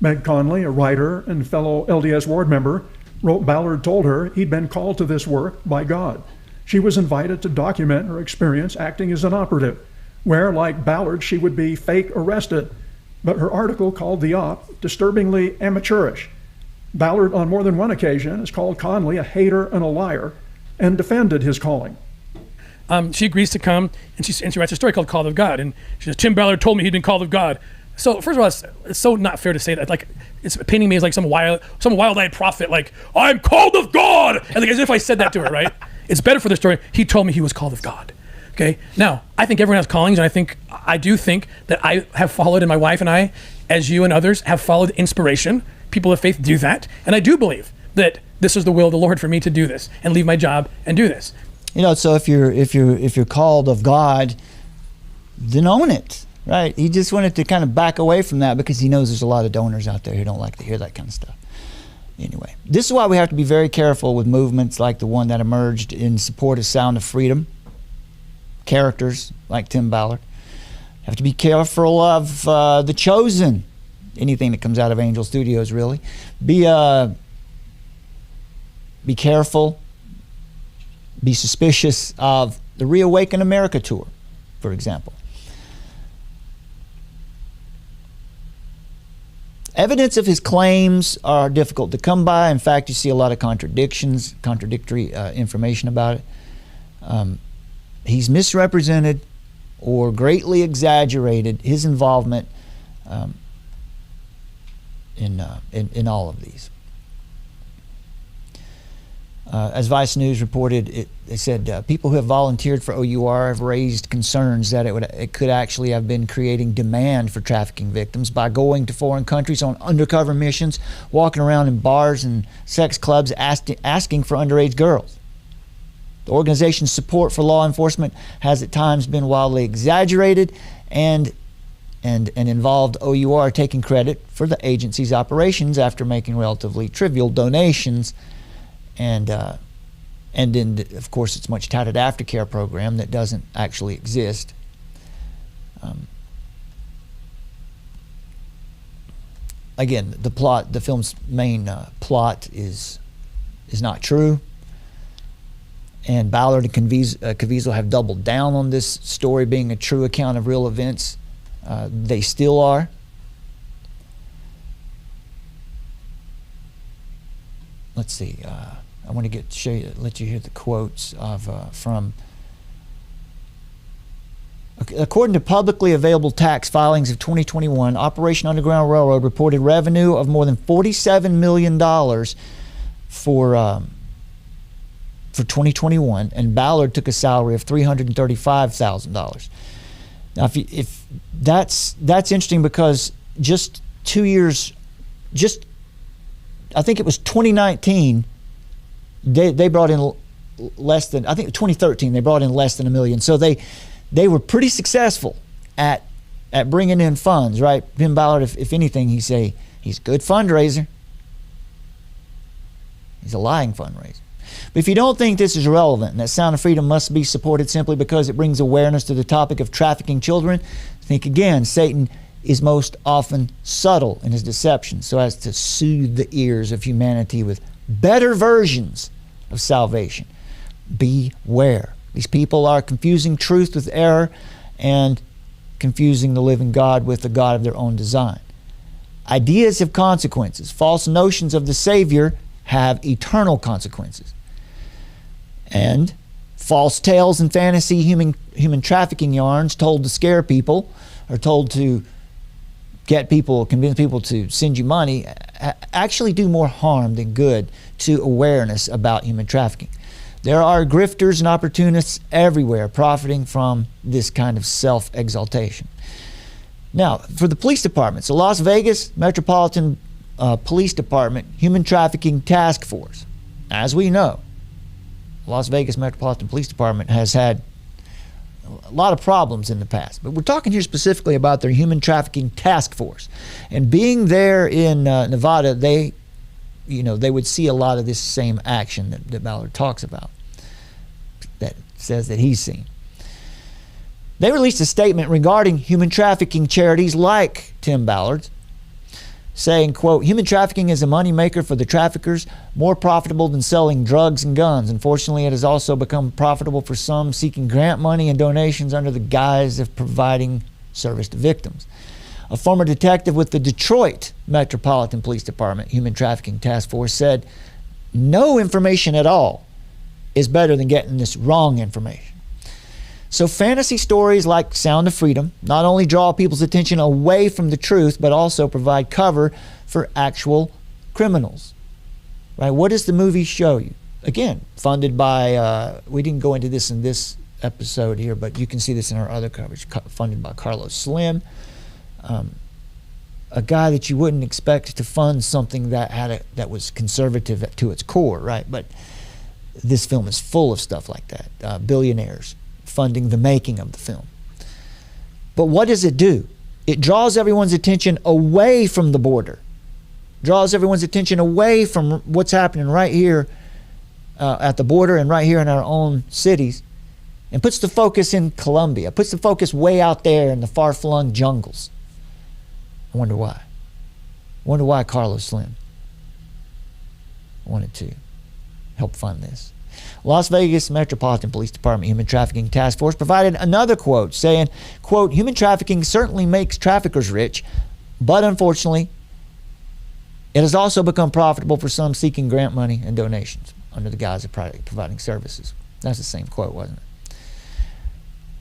Meg Conley, a writer and fellow LDS ward member, wrote Ballard told her he'd been called to this work by God. She was invited to document her experience acting as an operative, where, like Ballard, she would be fake arrested. But her article called the op disturbingly amateurish. Ballard, on more than one occasion, has called Conley a hater and a liar and defended his calling. She agrees to come, and she writes a story called Called of God. And she says, Tim Ballard told me he'd been called of God. So first of all, it's so not fair to say that. Like, it's painting me as like some wild-eyed prophet, like, I'm called of God, and like as if I said that to her, right? It's better for the story. He told me he was called of God. Okay. Now, I think everyone has callings, and I do think that I have followed, and my wife and I, as you and others, have followed inspiration. People of faith do that, and I do believe that this is the will of the Lord for me to do this and leave my job and do this. So if you're called of God, then own it. Right, he just wanted to kind of back away from that because he knows there's a lot of donors out there who don't like to hear that kind of stuff. Anyway, this is why we have to be very careful with movements like the one that emerged in support of Sound of Freedom. Characters like Tim Ballard. Have to be careful of The Chosen. Anything that comes out of Angel Studios, really. Be careful. Be suspicious of the Reawaken America tour, for example. Evidence of his claims are difficult to come by. In fact, you see a lot of contradictory information about it. He's misrepresented or greatly exaggerated his involvement in all of these. As Vice News reported, they said people who have volunteered for OUR have raised concerns that it could actually have been creating demand for trafficking victims by going to foreign countries on undercover missions, walking around in bars and sex clubs asking for underage girls. The organization's support for law enforcement has at times been wildly exaggerated and involved OUR taking credit for the agency's operations after making relatively trivial donations. And then, of course, it's much touted aftercare program that doesn't actually exist. Again, the film's main plot is not true. And Ballard and Caviezel have doubled down on this story being a true account of real events. They still are. Let's see. I want to let you hear the quotes from. According to publicly available tax filings of 2021, Operation Underground Railroad reported revenue of more than $47 million for 2021, and Ballard took a salary of $335,000. Now, if that's interesting, because just 2 years, I think it was 2019, they brought in less than, I think 2013 they brought in less than $1 million. So they were pretty successful at bringing in funds, right? Tim Ballard, if anything, he's a good fundraiser. He's a lying fundraiser. But if you don't think this is relevant and that Sound of Freedom must be supported simply because it brings awareness to the topic of trafficking children, think again. Satan is most often subtle in his deception so as to soothe the ears of humanity with better versions of salvation. Beware. These people are confusing truth with error and confusing the living God with the God of their own design. Ideas have consequences. False notions of the Savior have eternal consequences. And false tales and fantasy human trafficking yarns told to scare people, or told to convince people to send you money, actually do more harm than good to awareness about human trafficking. There are grifters and opportunists everywhere profiting from this kind of self-exaltation. Now, for the police departments, the Las Vegas Metropolitan Police Department Human Trafficking Task Force, as we know, Las Vegas Metropolitan Police Department has had a lot of problems in the past, but we're talking here specifically about their Human Trafficking Task Force. And being there in Nevada, they would see a lot of this same action that Ballard talks about, that says that he's seen. They released a statement regarding human trafficking charities like Tim Ballard's, saying, quote, "Human trafficking is a moneymaker for the traffickers, more profitable than selling drugs and guns. Unfortunately, it has also become profitable for some seeking grant money and donations under the guise of providing service to victims." A former detective with the Detroit Metropolitan Police Department Human Trafficking Task Force said, "No information at all is better than getting this wrong information." So fantasy stories like Sound of Freedom not only draw people's attention away from the truth, but also provide cover for actual criminals. Right? What does the movie show you? Again, funded by, we didn't go into this in this episode here, but you can see this in our other coverage, funded by Carlos Slim, a guy that you wouldn't expect to fund something that was conservative to its core, right? But this film is full of stuff like that. Billionaires funding the making of the film. But what does it do? It draws everyone's attention away from the border, draws everyone's attention away from what's happening right here at the border and right here in our own cities, and puts the focus in Colombia, puts the focus way out there in the far-flung jungles. I wonder why. I wonder why Carlos Slim wanted to help fund this. Las Vegas Metropolitan Police Department Human Trafficking Task Force provided another quote saying, quote, "Human trafficking certainly makes traffickers rich, but unfortunately, it has also become profitable for some seeking grant money and donations under the guise of providing services." That's the same quote, wasn't it?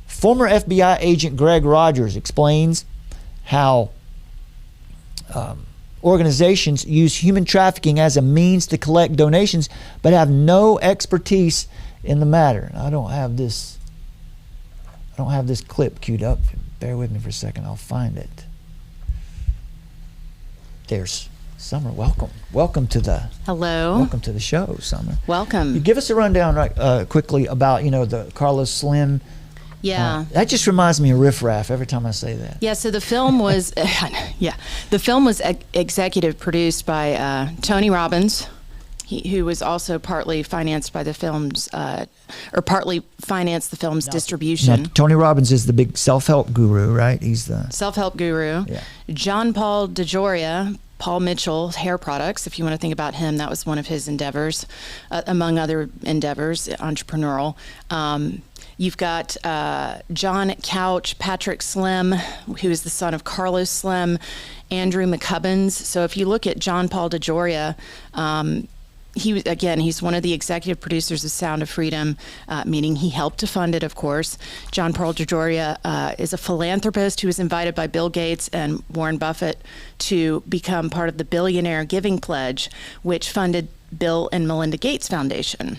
Former FBI agent Greg Rogers explains how organizations use human trafficking as a means to collect donations, but have no expertise in the matter. I don't have this clip queued up. Bear with me for a second. I'll find it. There's Summer. Welcome to the Welcome to the show, Summer. Welcome. You give us a rundown right quickly about the Carlos Slim. Yeah. That just reminds me of Riff Raff every time I say that. Yeah, so the film was the film was executive produced by Tony Robbins, who was also partly financed by the film's or partly financed the film's distribution. Now, Tony Robbins is the big self-help guru, right? He's the self-help guru. Yeah. John Paul DeJoria, Paul Mitchell Hair Products, if you want to think about him, that was one of his endeavors, among other endeavors, entrepreneurial. You've got John Couch, Patrick Slim, who is the son of Carlos Slim, Andrew McCubbins. So if you look at John Paul DeJoria, he's one of the executive producers of Sound of Freedom, meaning he helped to fund it, of course. John Paul DeJoria is a philanthropist who was invited by Bill Gates and Warren Buffett to become part of the Billionaire Giving Pledge, which funded Bill and Melinda Gates Foundation.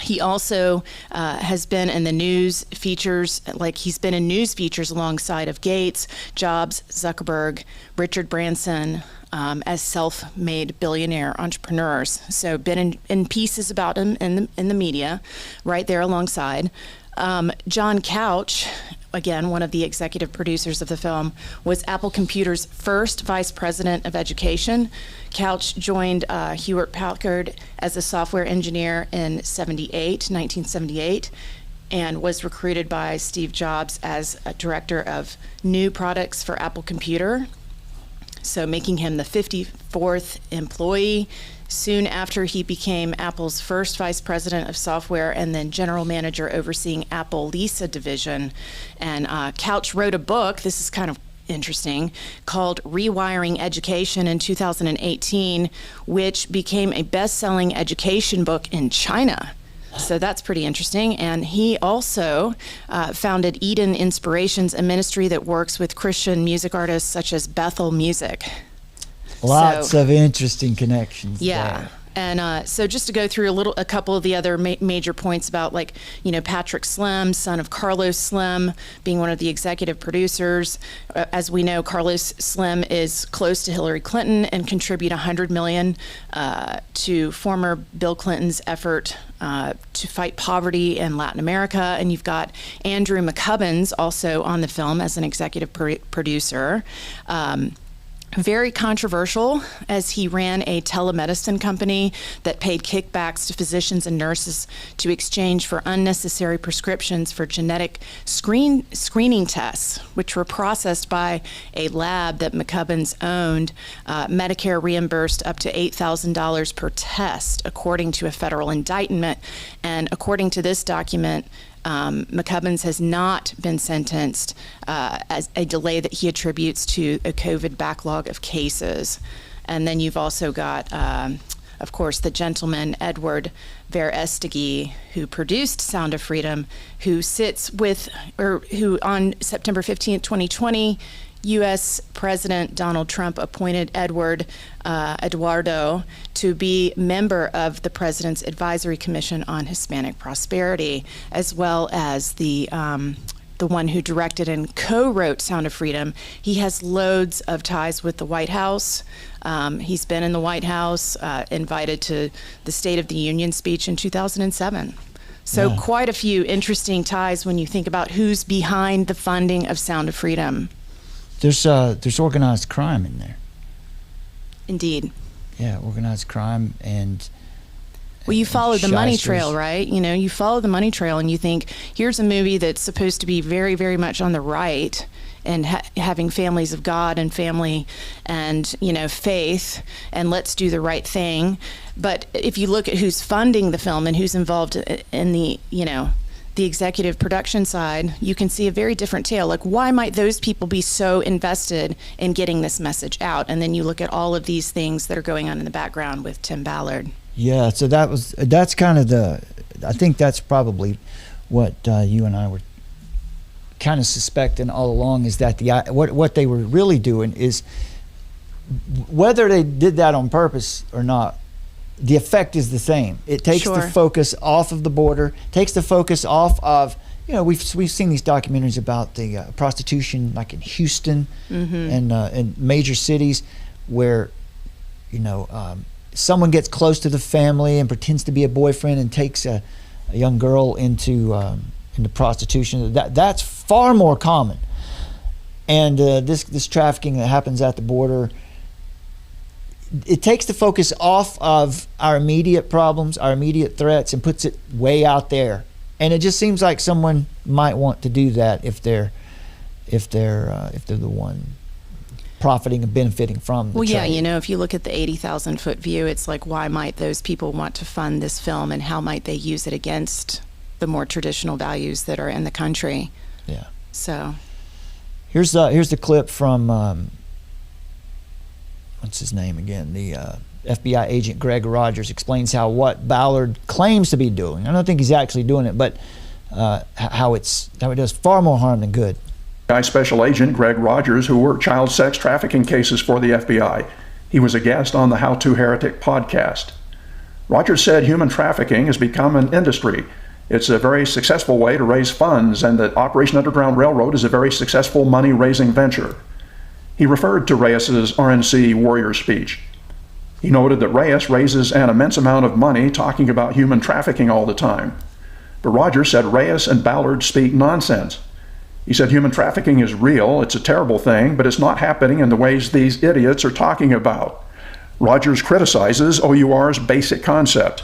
He also has been in the news features, he's been in news features alongside of Gates, Jobs, Zuckerberg, Richard Branson, as self-made billionaire entrepreneurs. So been in pieces about him in the media, right there alongside. John Couch, again, one of the executive producers of the film, was Apple Computer's first vice president of education. Couch joined Hewlett-Packard as a software engineer in 1978, and was recruited by Steve Jobs as a director of new products for Apple Computer, so making him the 54th employee. Soon after, he became Apple's first vice president of software and then general manager overseeing Apple Lisa division. And Couch wrote a book, this is kind of interesting, called Rewiring Education in 2018, which became a best-selling education book in China. So that's pretty interesting. And he also founded Eden Inspirations, a ministry that works with Christian music artists such as Bethel Music. Lots of interesting connections. Yeah. There. And so just to go through a couple of the other major points about, Patrick Slim, son of Carlos Slim, being one of the executive producers. As we know, Carlos Slim is close to Hillary Clinton and contribute $100 million to former Bill Clinton's effort to fight poverty in Latin America. And you've got Andrew McCubbins also on the film as an executive producer. Very controversial, as he ran a telemedicine company that paid kickbacks to physicians and nurses to exchange for unnecessary prescriptions for genetic screening tests, which were processed by a lab that McCubbins owned. Medicare reimbursed up to $8,000 per test, according to a federal indictment. And according to this document, McCubbins has not been sentenced as a delay that he attributes to a COVID backlog of cases. And then you've also got, of course, the gentleman, Edward Verestegi, who produced Sound of Freedom, who on September 15th, 2020, U.S. President Donald Trump appointed Eduardo to be member of the President's Advisory Commission on Hispanic Prosperity, as well as the one who directed and co-wrote Sound of Freedom. He has loads of ties with the White House. He's been in the White House, invited to the State of the Union speech in 2007. So quite a few interesting ties when you think about who's behind the funding of Sound of Freedom. There's organized crime in there. Indeed. Yeah, organized crime and. Well, you follow the money shysters. trail, right? You follow the money trail, and you think, here's a movie that's supposed to be very, very much on the right, and having families of God and family and faith, and let's do the right thing. But if you look at who's funding the film and who's involved in the executive production side, you can see a very different tale. Like, why might those people be so invested in getting this message out? And then you look at all of these things that are going on in the background with Tim Ballard. Yeah, so that's kind of I think that's probably what you and I were kind of suspecting all along, is that what they were really doing is, whether they did that on purpose or not, the effect is the same. It takes the focus off of the border, takes the focus off of, we've seen these documentaries about the prostitution, like in Houston and in major cities, where someone gets close to the family and pretends to be a boyfriend and takes a young girl into prostitution. That's far more common. And this trafficking that happens at the border, it takes the focus off of our immediate problems, our immediate threats, and puts it way out there. And it just seems like someone might want to do that if they're the one profiting and benefiting from the trade. If you look at the 80,000-foot view, it's like, why might those people want to fund this film, and how might they use it against the more traditional values that are in the country? Yeah. So here's the clip from what's his name again? The FBI agent Greg Rogers explains how what Ballard claims to be doing, I don't think he's actually doing it, but how it does far more harm than good. Special Agent Greg Rogers, who worked child sex trafficking cases for the FBI. He was a guest on the How to Heretic podcast. Rogers said human trafficking has become an industry. It's a very successful way to raise funds, and that Operation Underground Railroad is a very successful money-raising venture. He referred to Reyes's RNC warrior speech. He noted that Reyes raises an immense amount of money talking about human trafficking all the time. But Rogers said Reyes and Ballard speak nonsense. He said human trafficking is real, it's a terrible thing, but it's not happening in the ways these idiots are talking about. Rogers criticizes OUR's basic concept.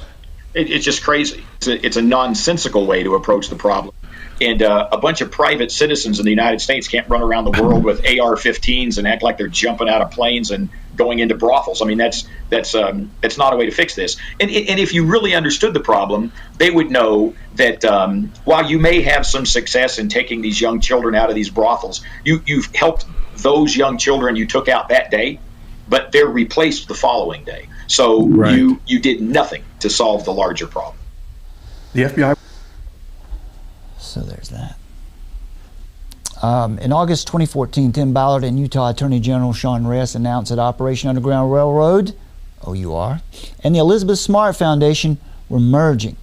It's just crazy. It's a nonsensical way to approach the problem. And a bunch of private citizens in the United States can't run around the world with AR-15s and act like they're jumping out of planes and going into brothels. I mean, that's not a way to fix this. And if you really understood the problem, they would know that while you may have some success in taking these young children out of these brothels, you've helped those young children you took out that day, but they're replaced the following day. So you did nothing to solve the larger problem. The FBI. So there's that. In August 2014, Tim Ballard and Utah Attorney General Sean Reyes announced that Operation Underground Railroad, OUR, and the Elizabeth Smart Foundation were merging.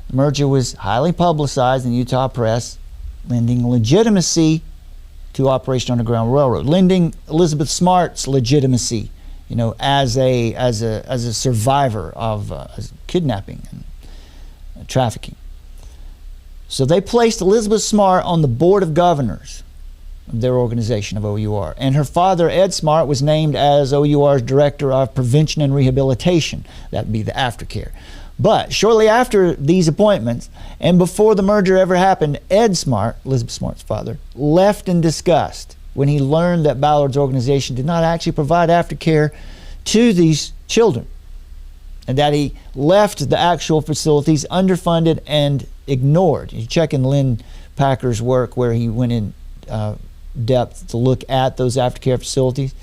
The merger was highly publicized in the Utah press, lending legitimacy to Operation Underground Railroad, lending Elizabeth Smart's legitimacy, you know, as a survivor of kidnapping and trafficking. So they placed Elizabeth Smart on the board of governors of their organization of OUR. And her father, Ed Smart, was named as OUR's Director of Prevention and Rehabilitation. That would be the aftercare. But shortly after these appointments, and before the merger ever happened, Ed Smart, Elizabeth Smart's father, left in disgust when he learned that Ballard's organization did not actually provide aftercare to these children, and that he left the actual facilities underfunded and ignored. You check in Lynn Packer's work where he went in depth to look at those aftercare facilities,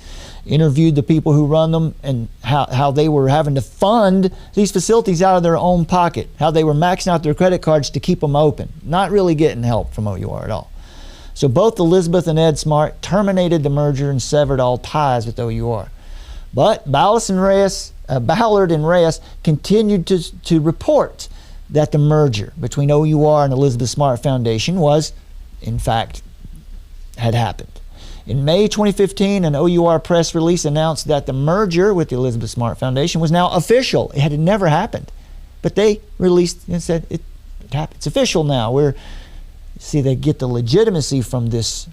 interviewed the people who run them, and how they were having to fund these facilities out of their own pocket, how they were maxing out their credit cards to keep them open, not really getting help from OUR at all. So both Elizabeth and Ed Smart terminated the merger and severed all ties with OUR. But Ballard and Reyes continued to report that the merger between OUR and Elizabeth Smart Foundation was, in fact, had happened. In May 2015, an OUR press release announced that the merger with the Elizabeth Smart Foundation was now official. It had never happened. But they released and said it happened. It's official now. They get the legitimacy from this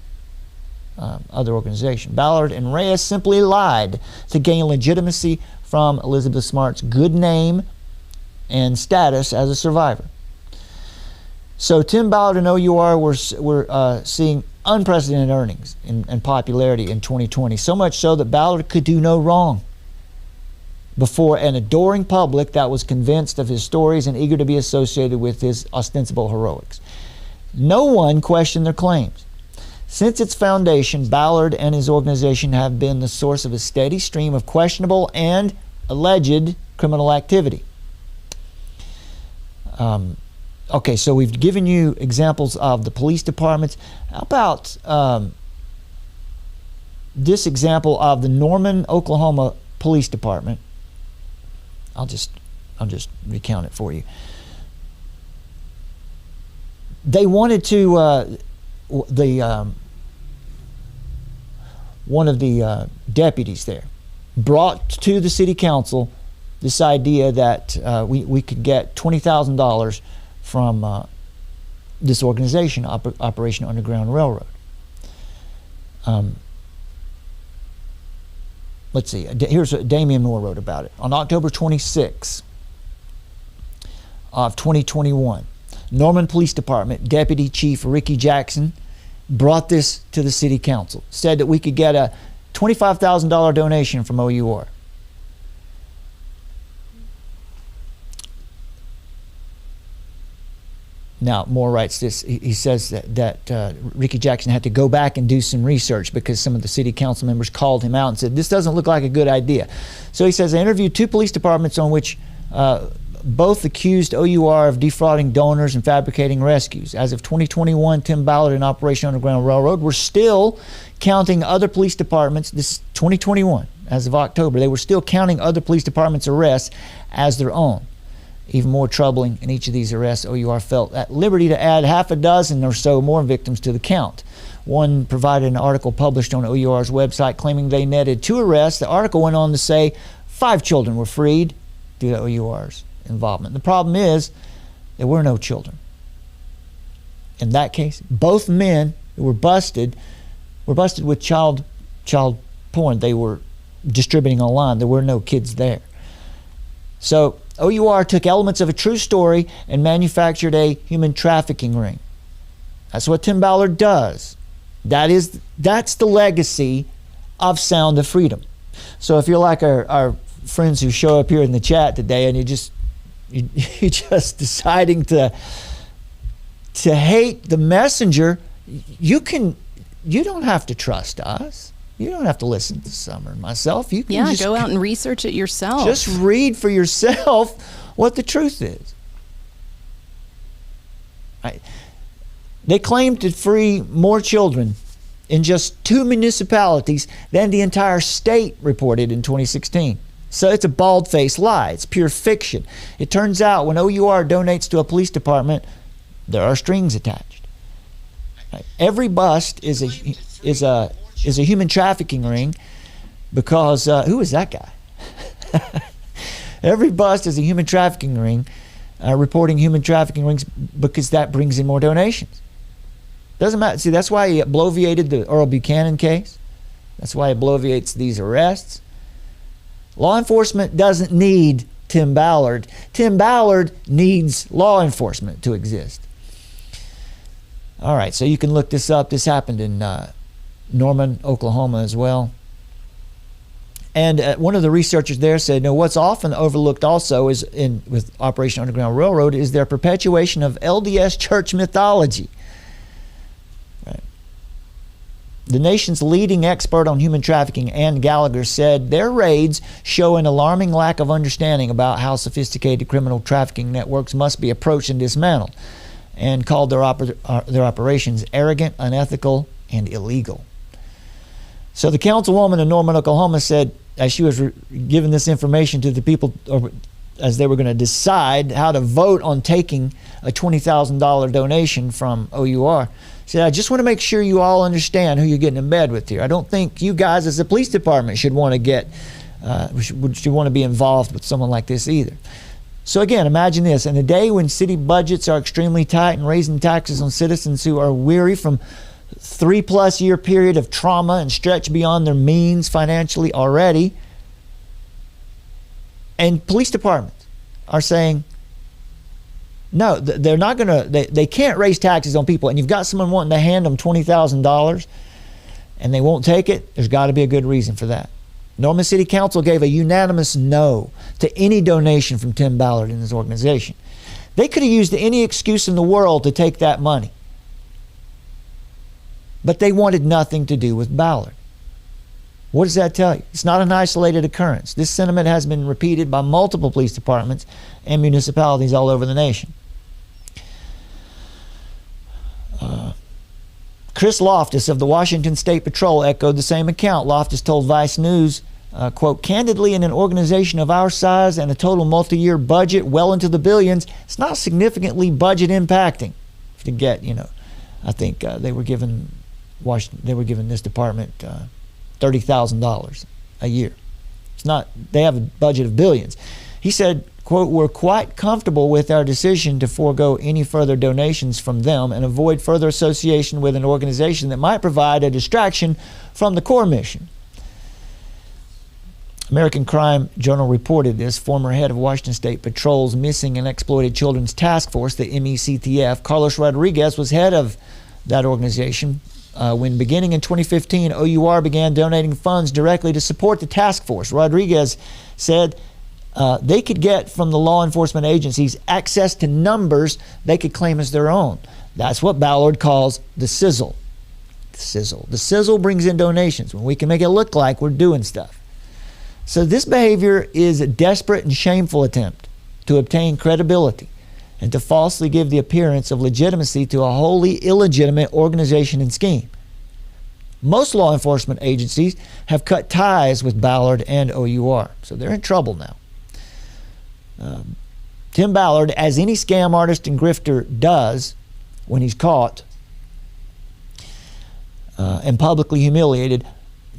other organization. Ballard and Reyes simply lied to gain legitimacy from Elizabeth Smart's good name and status as a survivor. So Tim Ballard and OUR were seeing unprecedented earnings and popularity in 2020, so much so that Ballard could do no wrong before an adoring public that was convinced of his stories and eager to be associated with his ostensible heroics. No one questioned their claims. Since its foundation, Ballard and his organization have been the source of a steady stream of questionable and alleged criminal activity. Okay, so we've given you examples of the police departments. How about this example of the Norman, Oklahoma Police Department? I'll just recount it for you. They wanted to one of the deputies there brought to the city council this idea that we could get $20,000 from this organization, Operation Underground Railroad. Let's see, here's what Damian Moore wrote about it. On October 26 of 2021, Norman Police Department Deputy Chief Ricky Jackson brought this to the city council, said that we could get a $25,000 donation from OUR. Now, Moore writes this. He says that Ricky Jackson had to go back and do some research because some of the city council members called him out and said, this doesn't look like a good idea. So he says, I interviewed 2 police departments on which both accused OUR of defrauding donors and fabricating rescues. As of 2021, Tim Ballard and Operation Underground Railroad were still counting other police departments. This is 2021, as of October. They were still counting other police departments' arrests as their own. Even more troubling, in each of these arrests, OUR felt at liberty to add half a dozen or so more victims to the count. One provided an article published on OUR's website claiming they netted 2 arrests. The article went on to say 5 children were freed due to OUR's involvement. The problem is there were no children. In that case, both men who were busted with child porn. They were distributing online. There were no kids there. So OUR took elements of a true story and manufactured a human trafficking ring. That's what Tim Ballard does. That's the legacy of Sound of Freedom. So if you're like our friends who show up here in the chat today and you're just deciding to hate the messenger, you don't have to trust us. You don't have to listen to Summer and myself. You can just go out and research it yourself. Just read for yourself what the truth is. They claim to free more children in just 2 municipalities than the entire state reported in 2016. So it's a bald-faced lie. It's pure fiction. It turns out when OUR donates to a police department, there are strings attached. Every bust is a human trafficking ring because who is that guy? Every bust is a human trafficking ring, reporting human trafficking rings because that brings in more donations. Doesn't matter. See, that's why he bloviated the Earl Buchanan case. That's why he bloviates these arrests. Law enforcement doesn't need Tim Ballard. Tim Ballard needs law enforcement to exist. All right, so you can look this up. This happened in Norman, Oklahoma as well. And one of the researchers there said, what's often overlooked also is with Operation Underground Railroad is their perpetuation of LDS church mythology. Right. The nation's leading expert on human trafficking, Ann Gallagher, said their raids show an alarming lack of understanding about how sophisticated criminal trafficking networks must be approached and dismantled, and called their operations arrogant, unethical, and illegal. So the councilwoman in Norman, Oklahoma said, as she was giving this information to the people, or as they were going to decide how to vote on taking a $20,000 donation from OUR, said, I just want to make sure you all understand who you're getting in bed with here. I don't think you guys as a police department should want to be involved with someone like this either. So again, imagine this. In a day when city budgets are extremely tight and raising taxes on citizens who are weary from 3+ year period of trauma and stretched beyond their means financially already, and police departments are saying, no, they're not going to, they can't raise taxes on people, and you've got someone wanting to hand them $20,000 and they won't take it, there's got to be a good reason for that. Norman City Council gave a unanimous no to any donation from Tim Ballard and his organization. They could have used any excuse in the world to take that money. But they wanted nothing to do with Ballard. What does that tell you? It's not an isolated occurrence. This sentiment has been repeated by multiple police departments and municipalities all over the nation. Chris Loftus of the Washington State Patrol echoed the same account. Loftus told Vice News, quote, candidly, in an organization of our size and a total multi-year budget well into the billions, it's not significantly budget impacting. To get, I think they were giving this department $30,000 a year. It's not, they have a budget of billions. He said, quote, we're quite comfortable with our decision to forego any further donations from them and avoid further association with an organization that might provide a distraction from the core mission. American Crime Journal reported this. Former head of Washington State Patrol's Missing and Exploited Children's Task Force, the MECTF, Carlos Rodriguez, was head of that organization when, beginning in 2015, OUR began donating funds directly to support the task force. Rodriguez said they could get from the law enforcement agencies access to numbers they could claim as their own. That's what Ballard calls the sizzle. The sizzle. The sizzle brings in donations when we can make it look like we're doing stuff. So this behavior is a desperate and shameful attempt to obtain credibility and to falsely give the appearance of legitimacy to a wholly illegitimate organization and scheme. Most law enforcement agencies have cut ties with Ballard and OUR, so they're in trouble now. Tim Ballard, as any scam artist and grifter does when he's caught and publicly humiliated,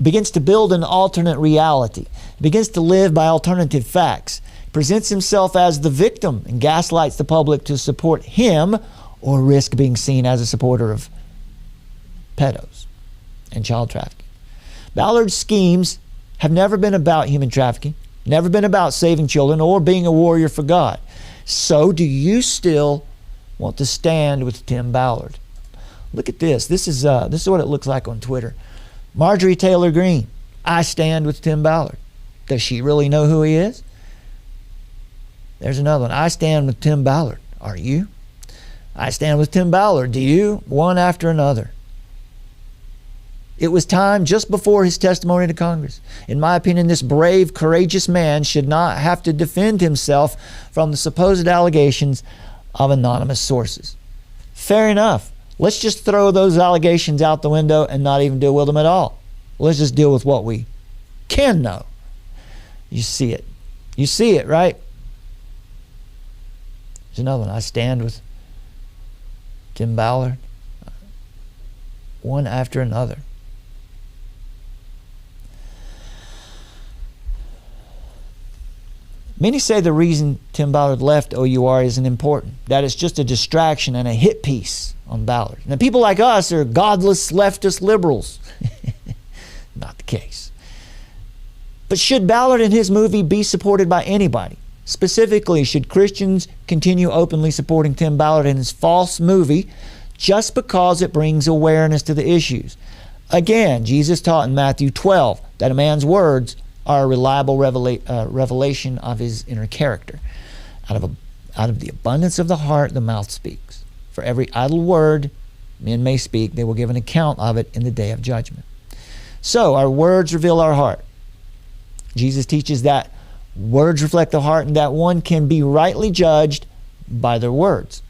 begins to build an alternate reality, begins to live by alternative facts, presents himself as the victim and gaslights the public to support him or risk being seen as a supporter of pedos and child trafficking. Ballard's schemes have never been about human trafficking, never been about saving children or being a warrior for God. So do you still want to stand with Tim Ballard? Look at this. This is what it looks like on Twitter. Marjorie Taylor Greene, I stand with Tim Ballard. Does she really know who he is? There's another one. I stand with Tim Ballard. Are you? I stand with Tim Ballard. Do you? One after another. It was time just before his testimony to Congress. In my opinion, this brave, courageous man should not have to defend himself from the supposed allegations of anonymous sources. Fair enough. Let's just throw those allegations out the window and not even deal with them at all. Let's just deal with what we can know. You see it. You see it, right? There's another one. I stand with Tim Ballard. One after another. Many say the reason Tim Ballard left OUR isn't important, that it's just a distraction and a hit piece on Ballard. Now, people like us are godless leftist liberals. Not the case. But should Ballard and his movie be supported by anybody? Specifically, should Christians continue openly supporting Tim Ballard and his false movie just because it brings awareness to the issues? Again, Jesus taught in Matthew 12 that a man's words are a reliable revelation of his inner character. Out of the abundance of the heart, the mouth speaks. For every idle word men may speak, they will give an account of it in the day of judgment. So, our words reveal our heart. Jesus teaches that words reflect the heart and that one can be rightly judged by their words.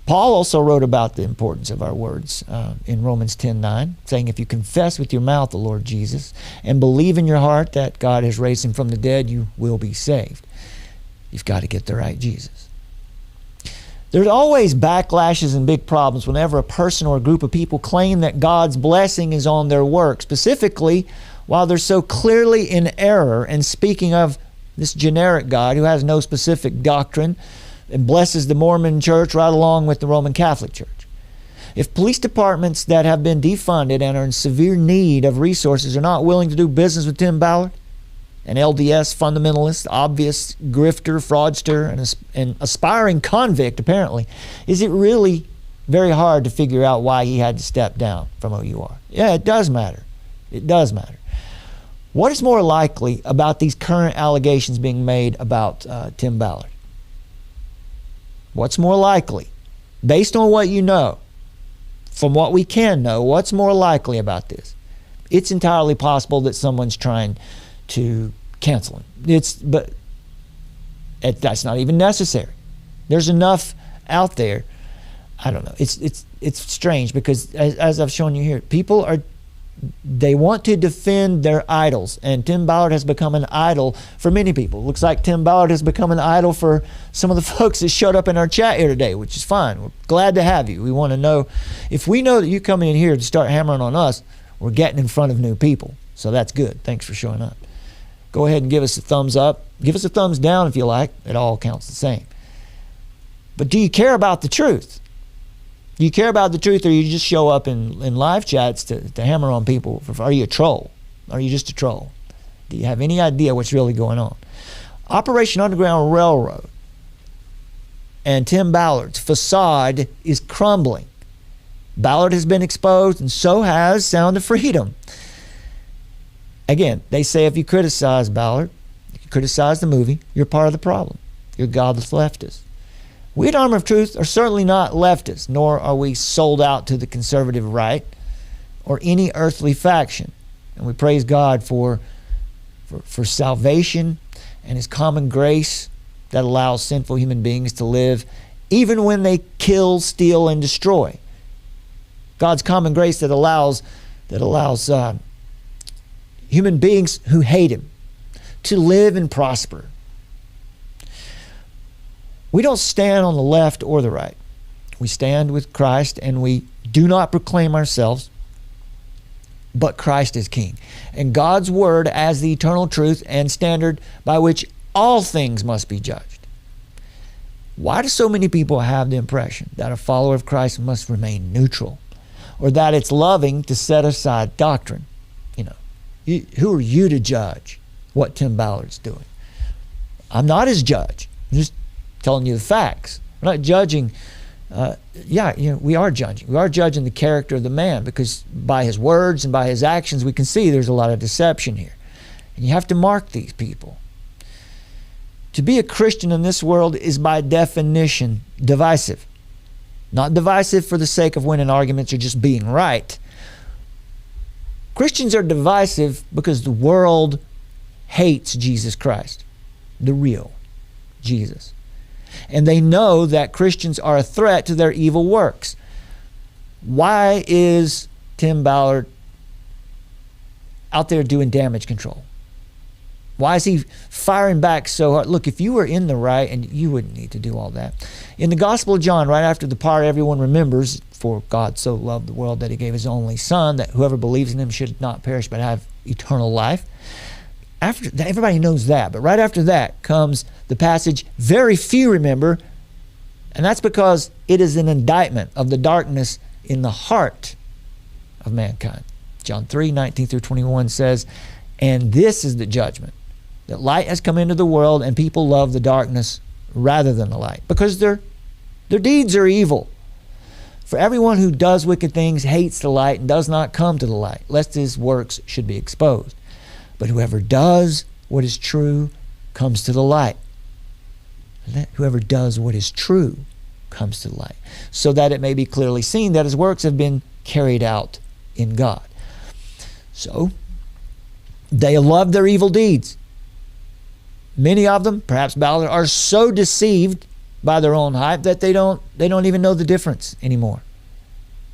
Paul also wrote about the importance of our words in Romans 10:9, saying, if you confess with your mouth the Lord Jesus and believe in your heart that God has raised him from the dead, you will be saved. You've got to get the right Jesus. There's always backlashes and big problems whenever a person or a group of people claim that God's blessing is on their work, specifically while they're so clearly in error and speaking of this generic God who has no specific doctrine and blesses the Mormon church right along with the Roman Catholic Church. If police departments that have been defunded and are in severe need of resources are not willing to do business with Tim Ballard, an LDS fundamentalist, obvious grifter, fraudster, and an aspiring convict apparently, is it really very hard to figure out why he had to step down from OUR? Yeah, it does matter. It does matter. What is more likely about these current allegations being made about Tim Ballard? What's more likely? Based on what you know, from what we can know, what's more likely about this? It's entirely possible that someone's trying to cancel him. But that's not even necessary. There's enough out there. I don't know. It's strange because as I've shown you here, people they want to defend their idols, and Tim Ballard has become an idol for many people. It looks like Tim Ballard has become an idol for some of the folks that showed up in our chat here today, which is fine. We're glad to have you. We want to know, if we know that you come in here to start hammering on us, we're getting in front of new people. So that's good. Thanks for showing up. Go ahead and give us a thumbs up. Give us a thumbs down if you like. It all counts the same. But do you care about the truth? Do you care about the truth, or you just show up in live chats to hammer on people? Are you a troll? Are you just a troll? Do you have any idea what's really going on? Operation Underground Railroad and Tim Ballard's facade is crumbling. Ballard has been exposed, and so has Sound of Freedom. Again, they say if you criticize Ballard, criticize the movie, you're part of the problem. You're godless leftists. We at Armor of Truth are certainly not leftists, nor are we sold out to the conservative right or any earthly faction. And we praise God for salvation and His common grace that allows sinful human beings to live even when they kill, steal, and destroy. God's common grace that allows human beings who hate Him to live and prosper. We don't stand on the left or the right. We stand with Christ, and we do not proclaim ourselves, but Christ is King. And God's Word as the eternal truth and standard by which all things must be judged. Why do so many people have the impression that a follower of Christ must remain neutral, or that it's loving to set aside doctrine? Who are you to judge what Tim Ballard's doing? I'm not his judge. I'm just telling you the facts. We're not judging. We are judging. We are judging the character of the man, because by his words and by his actions, we can see there's a lot of deception here. And you have to mark these people. To be a Christian in this world is by definition divisive. Not divisive for the sake of winning arguments or just being right. Christians are divisive because the world hates Jesus Christ, the real Jesus. And they know that Christians are a threat to their evil works. Why is Tim Ballard out there doing damage control? Why is he firing back so hard? Look, if you were in the right, and you wouldn't need to do all that. In the Gospel of John, right after the part everyone remembers, for God so loved the world that He gave His only Son, that whoever believes in Him should not perish but have eternal life. After that, everybody knows that, but right after that comes the passage very few remember, and that's because it is an indictment of the darkness in the heart of mankind. John 3:19-21 says, "And this is the judgment, that light has come into the world, and people love the darkness rather than the light, because their deeds are evil. For everyone who does wicked things hates the light and does not come to the light, lest his works should be exposed. But whoever does what is true comes to the light." Whoever does what is true comes to the light, so that it may be clearly seen that his works have been carried out in God. So, they love their evil deeds. Many of them, perhaps Ballard, are so deceived by their own hype that they don't even know the difference anymore.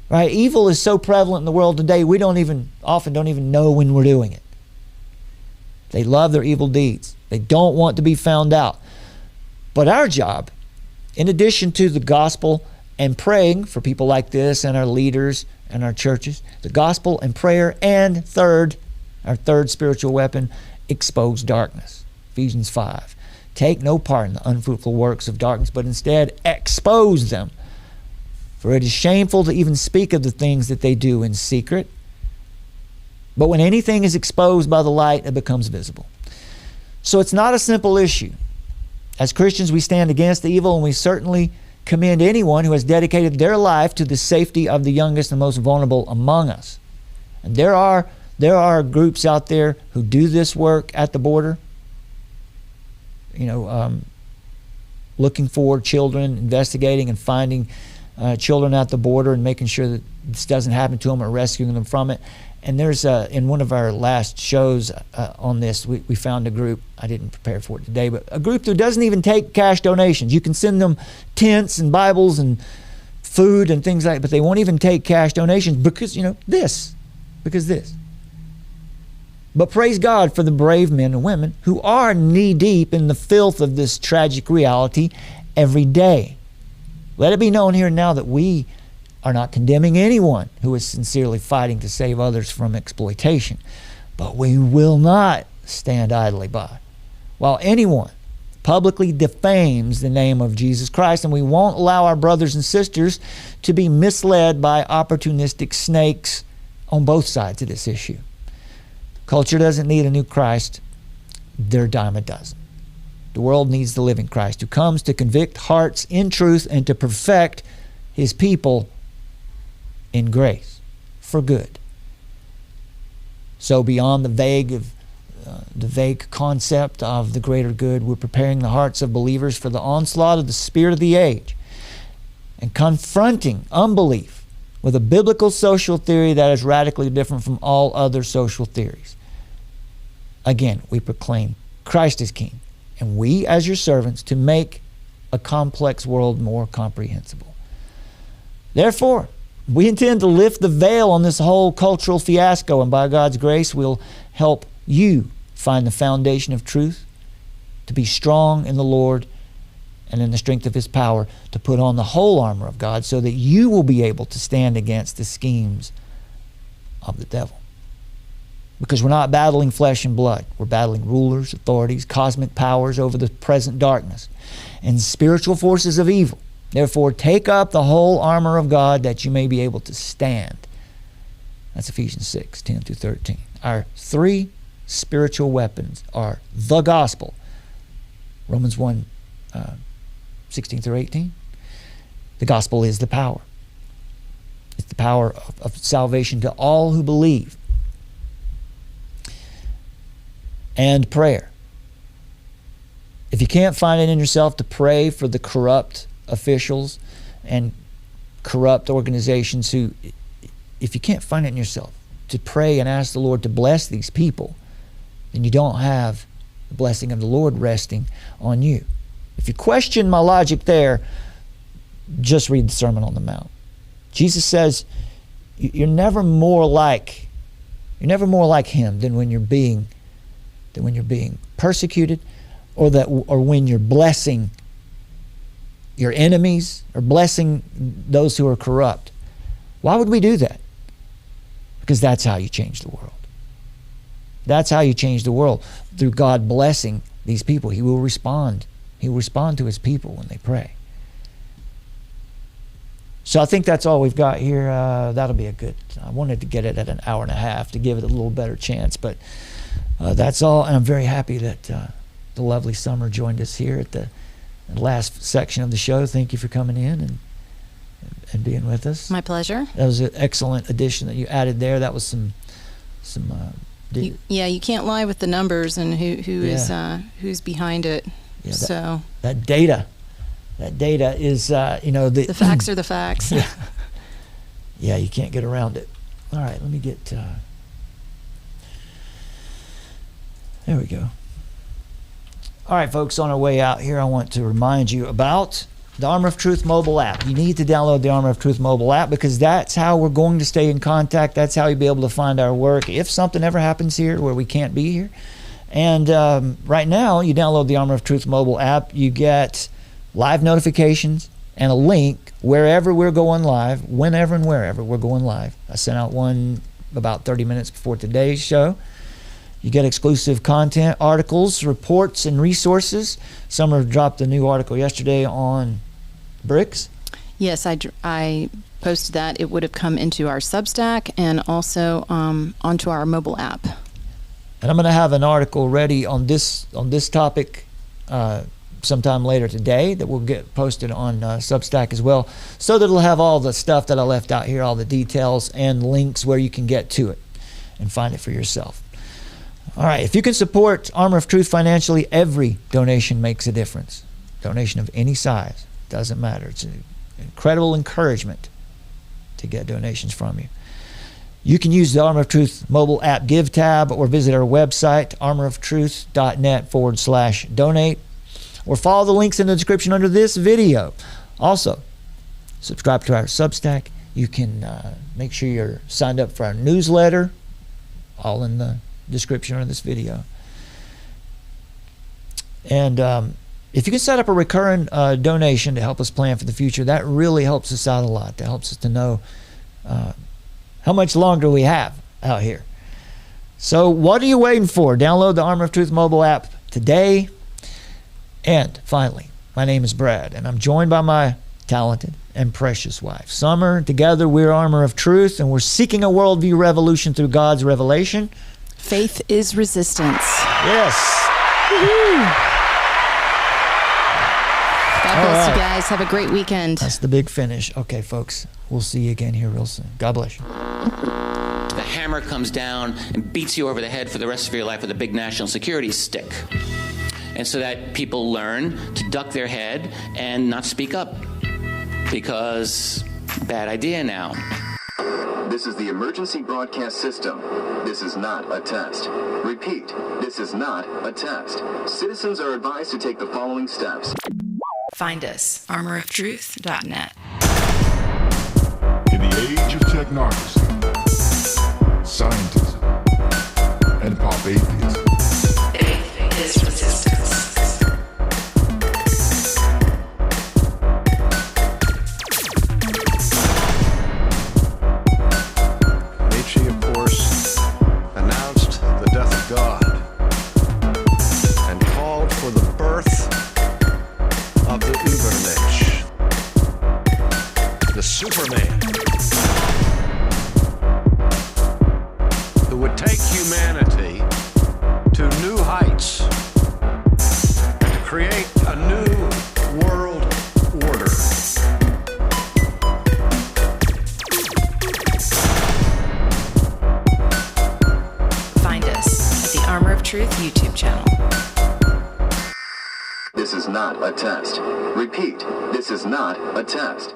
Right? Evil is so prevalent in the world today, we often don't even know when we're doing it. They love their evil deeds. They don't want to be found out. But our job, in addition to the gospel and praying for people like this and our leaders and our churches, the gospel and prayer, and our third spiritual weapon, expose darkness. Ephesians 5. Take no part in the unfruitful works of darkness, but instead expose them. For it is shameful to even speak of the things that they do in secret. But when anything is exposed by the light, it becomes visible. So it's not a simple issue. As Christians, we stand against the evil, and we certainly commend anyone who has dedicated their life to the safety of the youngest and most vulnerable among us. And there are groups out there who do this work at the border. Looking for children, investigating and finding children at the border and making sure that this doesn't happen to them or rescuing them from it. And there's in one of our last shows on this, we found a group. I didn't prepare for it today, but a group that doesn't even take cash donations. You can send them tents and Bibles and food and things like that, but they won't even take cash donations because this. But praise God for the brave men and women who are knee-deep in the filth of this tragic reality every day. Let it be known here and now that we are not condemning anyone who is sincerely fighting to save others from exploitation. But we will not stand idly by while anyone publicly defames the name of Jesus Christ, and we won't allow our brothers and sisters to be misled by opportunistic snakes on both sides of this issue. Culture doesn't need a new Christ. They're a dime a dozen. The world needs the living Christ who comes to convict hearts in truth and to perfect His people in grace for good. So beyond the vague of the vague concept of the greater good. We're preparing the hearts of believers for the onslaught of the spirit of the age and confronting unbelief with a biblical social theory that is radically different from all other social theories. Again, we proclaim Christ is King, and we, as your servants, to make a complex world more comprehensible. Therefore, we intend to lift the veil on this whole cultural fiasco, and by God's grace, we'll help you find the foundation of truth, to be strong in the Lord and in the strength of His power, to put on the whole armor of God so that you will be able to stand against the schemes of the devil. Because we're not battling flesh and blood. We're battling rulers, authorities, cosmic powers over the present darkness, and spiritual forces of evil. Therefore, take up the whole armor of God that you may be able to stand. That's Ephesians 6, 10 through 13. Our three spiritual weapons are the gospel, Romans 1, 16 through 18. The gospel is the power. It's the power of salvation to all who believe. And prayer. If you can't find it in yourself to pray for the corrupt officials and corrupt organizations who, if you can't find it in yourself to pray and ask the Lord to bless these people, then you don't have the blessing of the Lord resting on you. If you question my logic there, just read the Sermon on the Mount. Jesus says you're never more like Him than when you're being persecuted, or when you're blessing your enemies or blessing those who are corrupt. Why would we do that? Because that's how you change the world. That's how you change the world, through God blessing these people. He will respond. He will respond to His people when they pray. So I think that's all we've got here. That'll be a good. I wanted to get it at an hour and a half to give it a little better chance, but that's all. And I'm very happy that the lovely Summer joined us here at the last section of the show. Thank you for coming in and being with us. My pleasure. That was an excellent addition that you added there. That was some. You can't lie with the numbers and who's behind it. Yeah, that data is the facts are the facts. Yeah, you can't get around it. All right, let me get. There we go. All right, folks, on our way out here, I want to remind you about the Armor of Truth mobile app. You need to download the Armor of Truth mobile app, because that's how we're going to stay in contact. That's how you'll be able to find our work if something ever happens here where we can't be here. And right now, you download the Armor of Truth mobile app, you get live notifications and a link wherever we're going live, whenever and wherever we're going live. I sent out one about 30 minutes before today's show. You get exclusive content, articles, reports, and resources. Summer dropped a new article yesterday on bricks. Yes, I posted that. It would have come into our Substack and also onto our mobile app. And I'm going to have an article ready on this topic sometime later today that will get posted on Substack as well, so that it'll have all the stuff that I left out here, all the details and links where you can get to it and find it for yourself. All right, if you can support Armor of Truth financially, every donation makes a difference. Donation of any size, doesn't matter. It's an incredible encouragement to get donations from you. You can use the Armor of Truth mobile app Give tab, or visit our website, armoroftruth.net/donate, or follow the links in the description under this video. Also, subscribe to our Substack. You can make sure you're signed up for our newsletter, all in the description of this video. And if you can set up a recurring donation to help us plan for the future, that really helps us out a lot. That helps us to know how much longer we have out here. So what are you waiting for? Download the Armor of Truth mobile app today. And finally, my name is Brad, and I'm joined by my talented and precious wife, Summer. Together, we're Armor of Truth, and we're seeking a worldview revolution through God's revelation. Faith is resistance. Yes. Woo-hoo. God bless you guys. Have a great weekend. That's the big finish. Okay, folks, we'll see you again here real soon. God bless you. hammer comes down and beats you over the head for the rest of your life with a big national security stick. And so that people learn to duck their head and not speak up, because bad idea now. This is the emergency broadcast system. This is not a test. Repeat, this is not a test. Citizens are advised to take the following steps. Find us, armoroftruth.net. In the age of technocracy, scientism, and pop atheism, faith is resistance. Nietzsche, of course, announced the death of God and called for the birth of the Übermensch, the Superman, who would take humanity to new heights and to create a new world order. Find us at the Armor of Truth YouTube channel. This is not a test. Repeat, this is not a test.